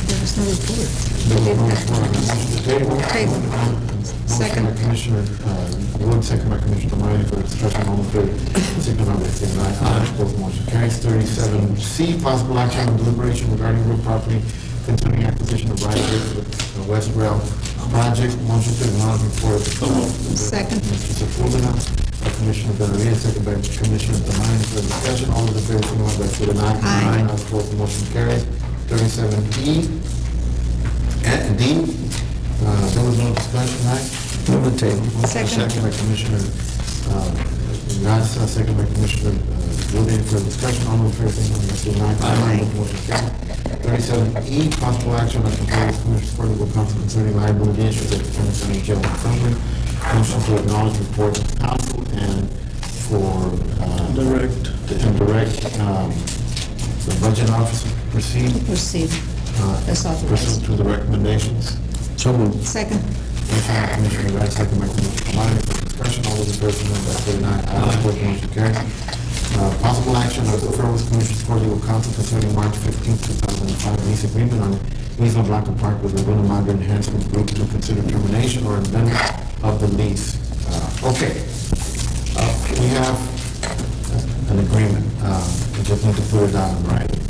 There was no report. There was no report on the motion to table. Table. Second. Motion by Commissioner Wood, second by Commissioner Tamar. Any further discussion? All in favor, signify by saying aye. Both motion carries. 37C, possible action on deliberation regarding real property concerning acquisition of right-of-way for the West Rail project. Motion to acknowledge report. Second. Mr. Sepulveda, by Commissioner Benavides, second by Commissioner Tamar. Any further discussion? All those in favor, signify by saying aye. Aye. Both motion carries. 37E and D. There was no discussion, right? Move the table. Second. Second by Commissioner Garza, second by Commissioner Wood. Any further discussion? All those in favor, signify by saying aye. Both motion carries. 37E, possible action on the proposed Commissioners Court Legal Counsel concerning liability issues at the Kern County Jail Infirmary. Motion to acknowledge report of counsel and for direct the budget officer proceed. Proceed. That's authorized. Pursuant to the recommendations. So moved. Second. Motion by Commissioner Wright, second by Commissioner Tamar. Any further discussion? All those in favor, signify by saying aye. Both motion carries. Possible action on the Referral Commissioners Court Legal Counsel concerning March 15, 2005 lease agreement on Isla Blanca Park with Laguna Madre Enhancement Group to consider termination or amendment of the lease. We have an agreement. We just need to put it down in writing.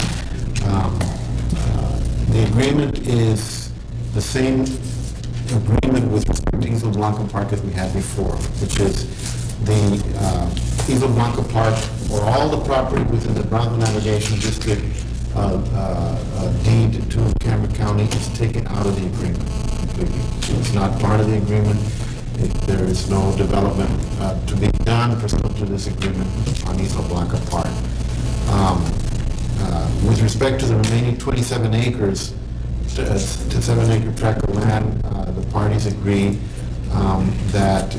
The agreement is the same agreement with respect to Isla Blanca Park as we had before, which is the Isla Blanca Park, or all the property within the Brownsville Navigation District deed to Cameron County is taken out of the agreement completely. It's not part of the agreement. There is no development to be done pursuant to this agreement on Isla Blanca Park. With respect to the remaining 27 acres to 7-acre tract of land. The parties agree that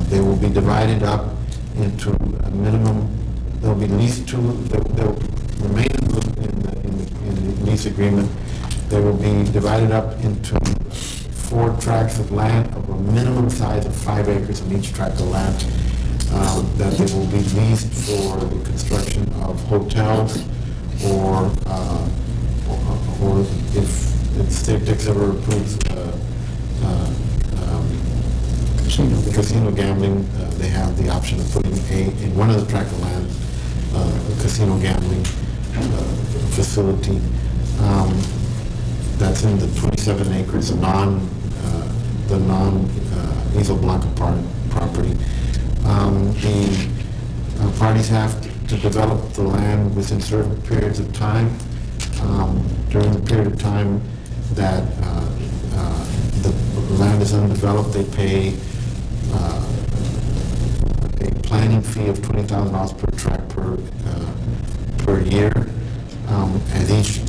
they will be divided up into a minimum, they'll be leased to, they'll remain in the lease agreement. They will be divided up into 4 tracts of land of a minimum size of 5 acres in each tract of land, that they will be leased for the construction of hotels or if State Tex ever approves casino gambling, they have the option of putting in one of the tract of land a casino gambling facility. That's in the 27 acres, the non Isla Blanca property. The parties have to develop the land within certain periods of time. During the period of time that the land is undeveloped, they pay a planning fee of $20,000 per tract per year. As each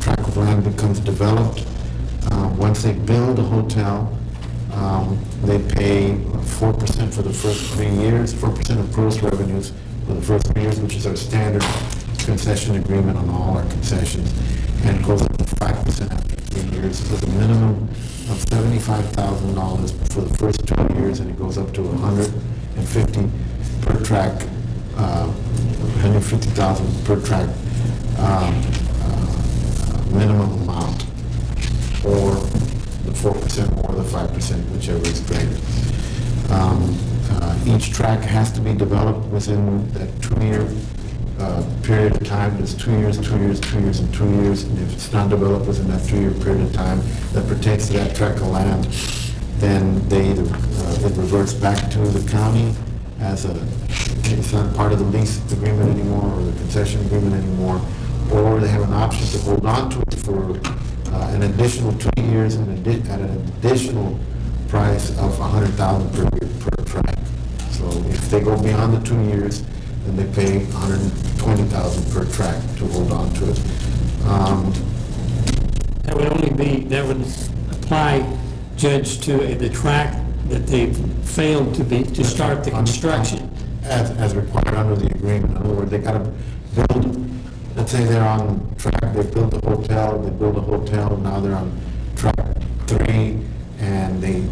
tract of land becomes developed, once they build a hotel, they pay 4% for the first 3 years, 4% of gross revenues for the first 3 years, which is our standard concession agreement on all our concessions, and it goes up to 5% after 3 years, with a minimum of $75,000 for the first 2 years, and it goes up to $150,000 per tract, $150,000 per tract minimum amount, or the 4% or the 5%, whichever is greater. Each tract has to be developed within that 2-year period of time. It's 2 years, 2 years, 2 years, and 2 years. And if it's not developed within that 2-year period of time that pertains to that tract of land, then they either it reverts back to the county as it's not part of the lease agreement anymore or the concession agreement anymore, or they have an option to hold on to it for an additional 2 years and at an additional price of $100,000 per year per tract. So if they go beyond the 2 years, then they pay $120,000 per tract to hold on to it. That would only be, that would apply, Judge, to the tract that they failed to start the construction. As required under the agreement. In other words, they got to build, let's say they're on track, they build a hotel, now they're on track 3, and the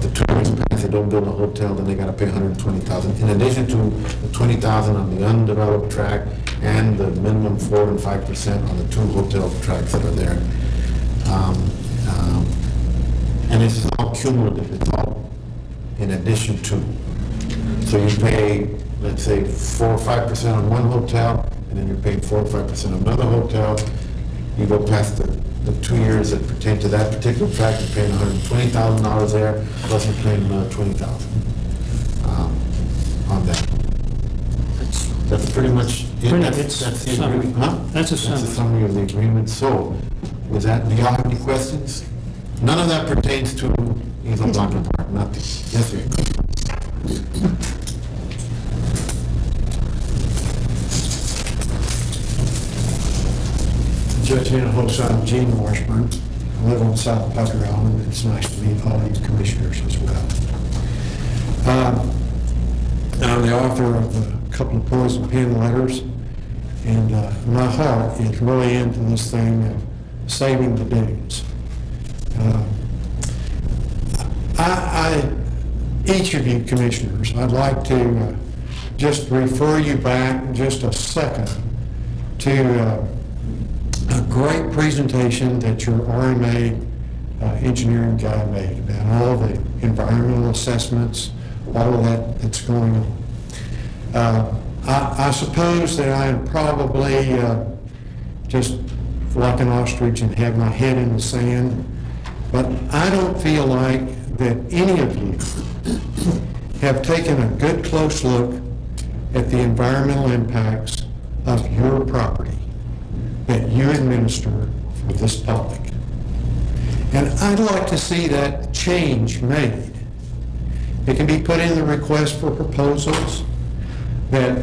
2 years pass, they don't build a hotel, then they got to pay $120,000, in addition to the $20,000 on the undeveloped tract and the minimum 4% and 5% on the 2 hotel tracts that are there. And it's all cumulative, it's all in addition to. So you pay, let's say, 4 or 5% on one hotel, and then you're paying 4 or 5% on another hotel. You go past the 2 years that pertain to that particular tract, you're paying $120,000 there, plus you're paying another $20,000 on that. That's pretty much it. That's the agreement. Huh? That's a summary of the agreement. So, with that, do y'all have any questions? None of that pertains to Isla Blanca Park, nothing. Yes, sir. Judge Hinojosa, I'm Gene Washburn. I live on South Pucker Island. It's nice to meet all these commissioners as well. I'm the author of a couple of poison pen letters, and my heart is really into this thing of saving the dunes. Each of you commissioners, I'd like to just refer you back just a second to a great presentation that your RMA engineering guy made about all the environmental assessments, all of that that's going on. I suppose that I am probably just like an ostrich and have my head in the sand, but I don't feel like that any of you have taken a good close look at the environmental impacts of your property that you administer for this public. And I'd like to see that change made. It can be put in the request for proposals that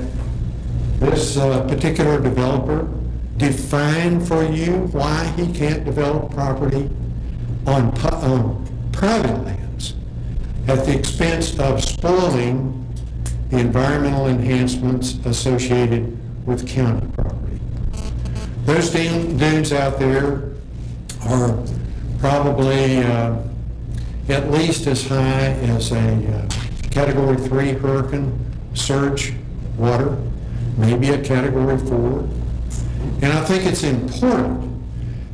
this particular developer define for you why he can't develop property on private lands at the expense of spoiling the environmental enhancements associated with county property. Those dunes out there are probably at least as high as a Category 3 hurricane surge water, maybe a Category 4. And I think it's important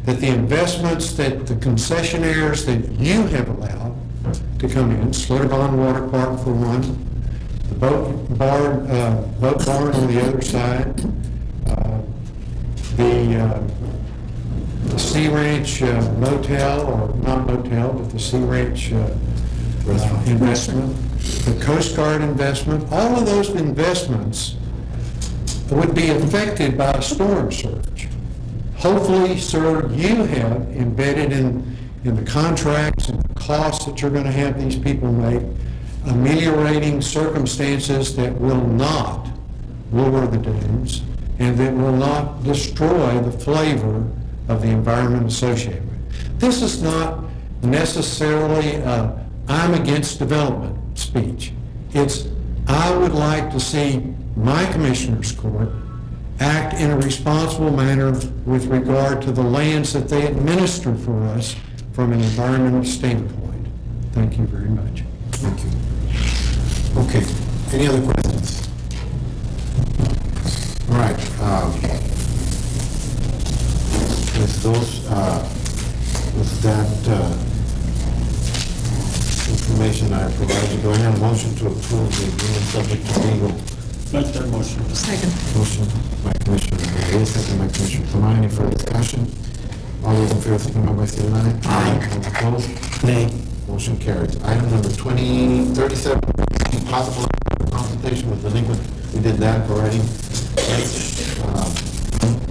that the investments that the concessionaires that you have allowed to come in, Schlitterbahn Water Park for one, the boat barn on the other side, the Sea Ranch motel, or not motel, but the Sea Ranch investment, the Coast Guard investment, all of those investments would be affected by a storm surge. Hopefully, sir, you have embedded in the contracts and the costs that you're going to have these people make, ameliorating circumstances that will not lower the dunes and that will not destroy the flavor of the environment associated with it. This is not necessarily I'm against development speech. It's I would like to see my commissioners court act in a responsible manner with regard to the lands that they administer for us from an environmental standpoint. Thank you very much. Thank you. Okay, any other questions? All right. With that information I provided, do I have a motion to approve the agreement subject to legal? Make that motion. Second. Motion by Commissioner Ray, second by Commissioner Tamai. Any further discussion? All those in favor, signify by saying aye. Aye. All opposed? Nay. Motion carries. Item number 37, possible consultation with delinquent. We did that already.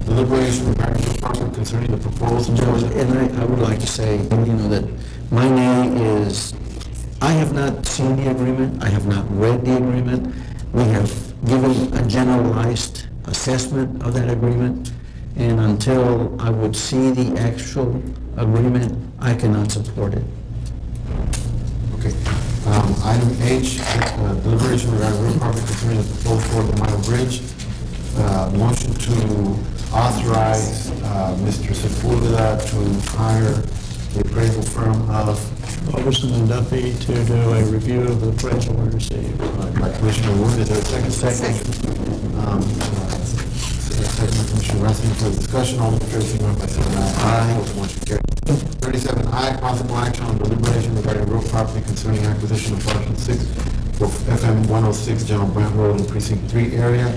Deliberation regarding the property concerning the proposed. And I would like to say, that my nay is, I have not seen the agreement, I have not read the agreement. We have given a generalized assessment of that agreement, and until I would see the actual agreement, I cannot support it. Okay. Item H, deliberation regarding real property concerning the proposed 4th Mile Bridge. Motion to authorize Mr. Sepulveda to hire the appraisal firm of Robertson and Duffy to do a review of the appraisal we received. by Commissioner Wood. Is there a second? Second by Commissioner Russell. For discussion, all in favor, signify by saying aye. Opposed, motion carries. 37I, possible action on deliberation regarding real property concerning acquisition of parcel 6 for FM 106 General Brant Road in Precinct 3 area.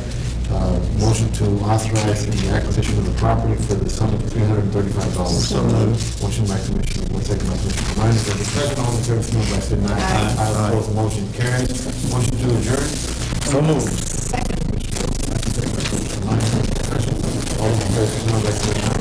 Motion to authorize the acquisition of the property for the sum of $335. So moved. Motion by Commissioner Wood, second by Commissioner Ryan. Is there discussion? All in favor, signify by saying aye. Aye. Opposed, motion carries. Motion to adjourn. So moved. All in favor, signify by saying aye.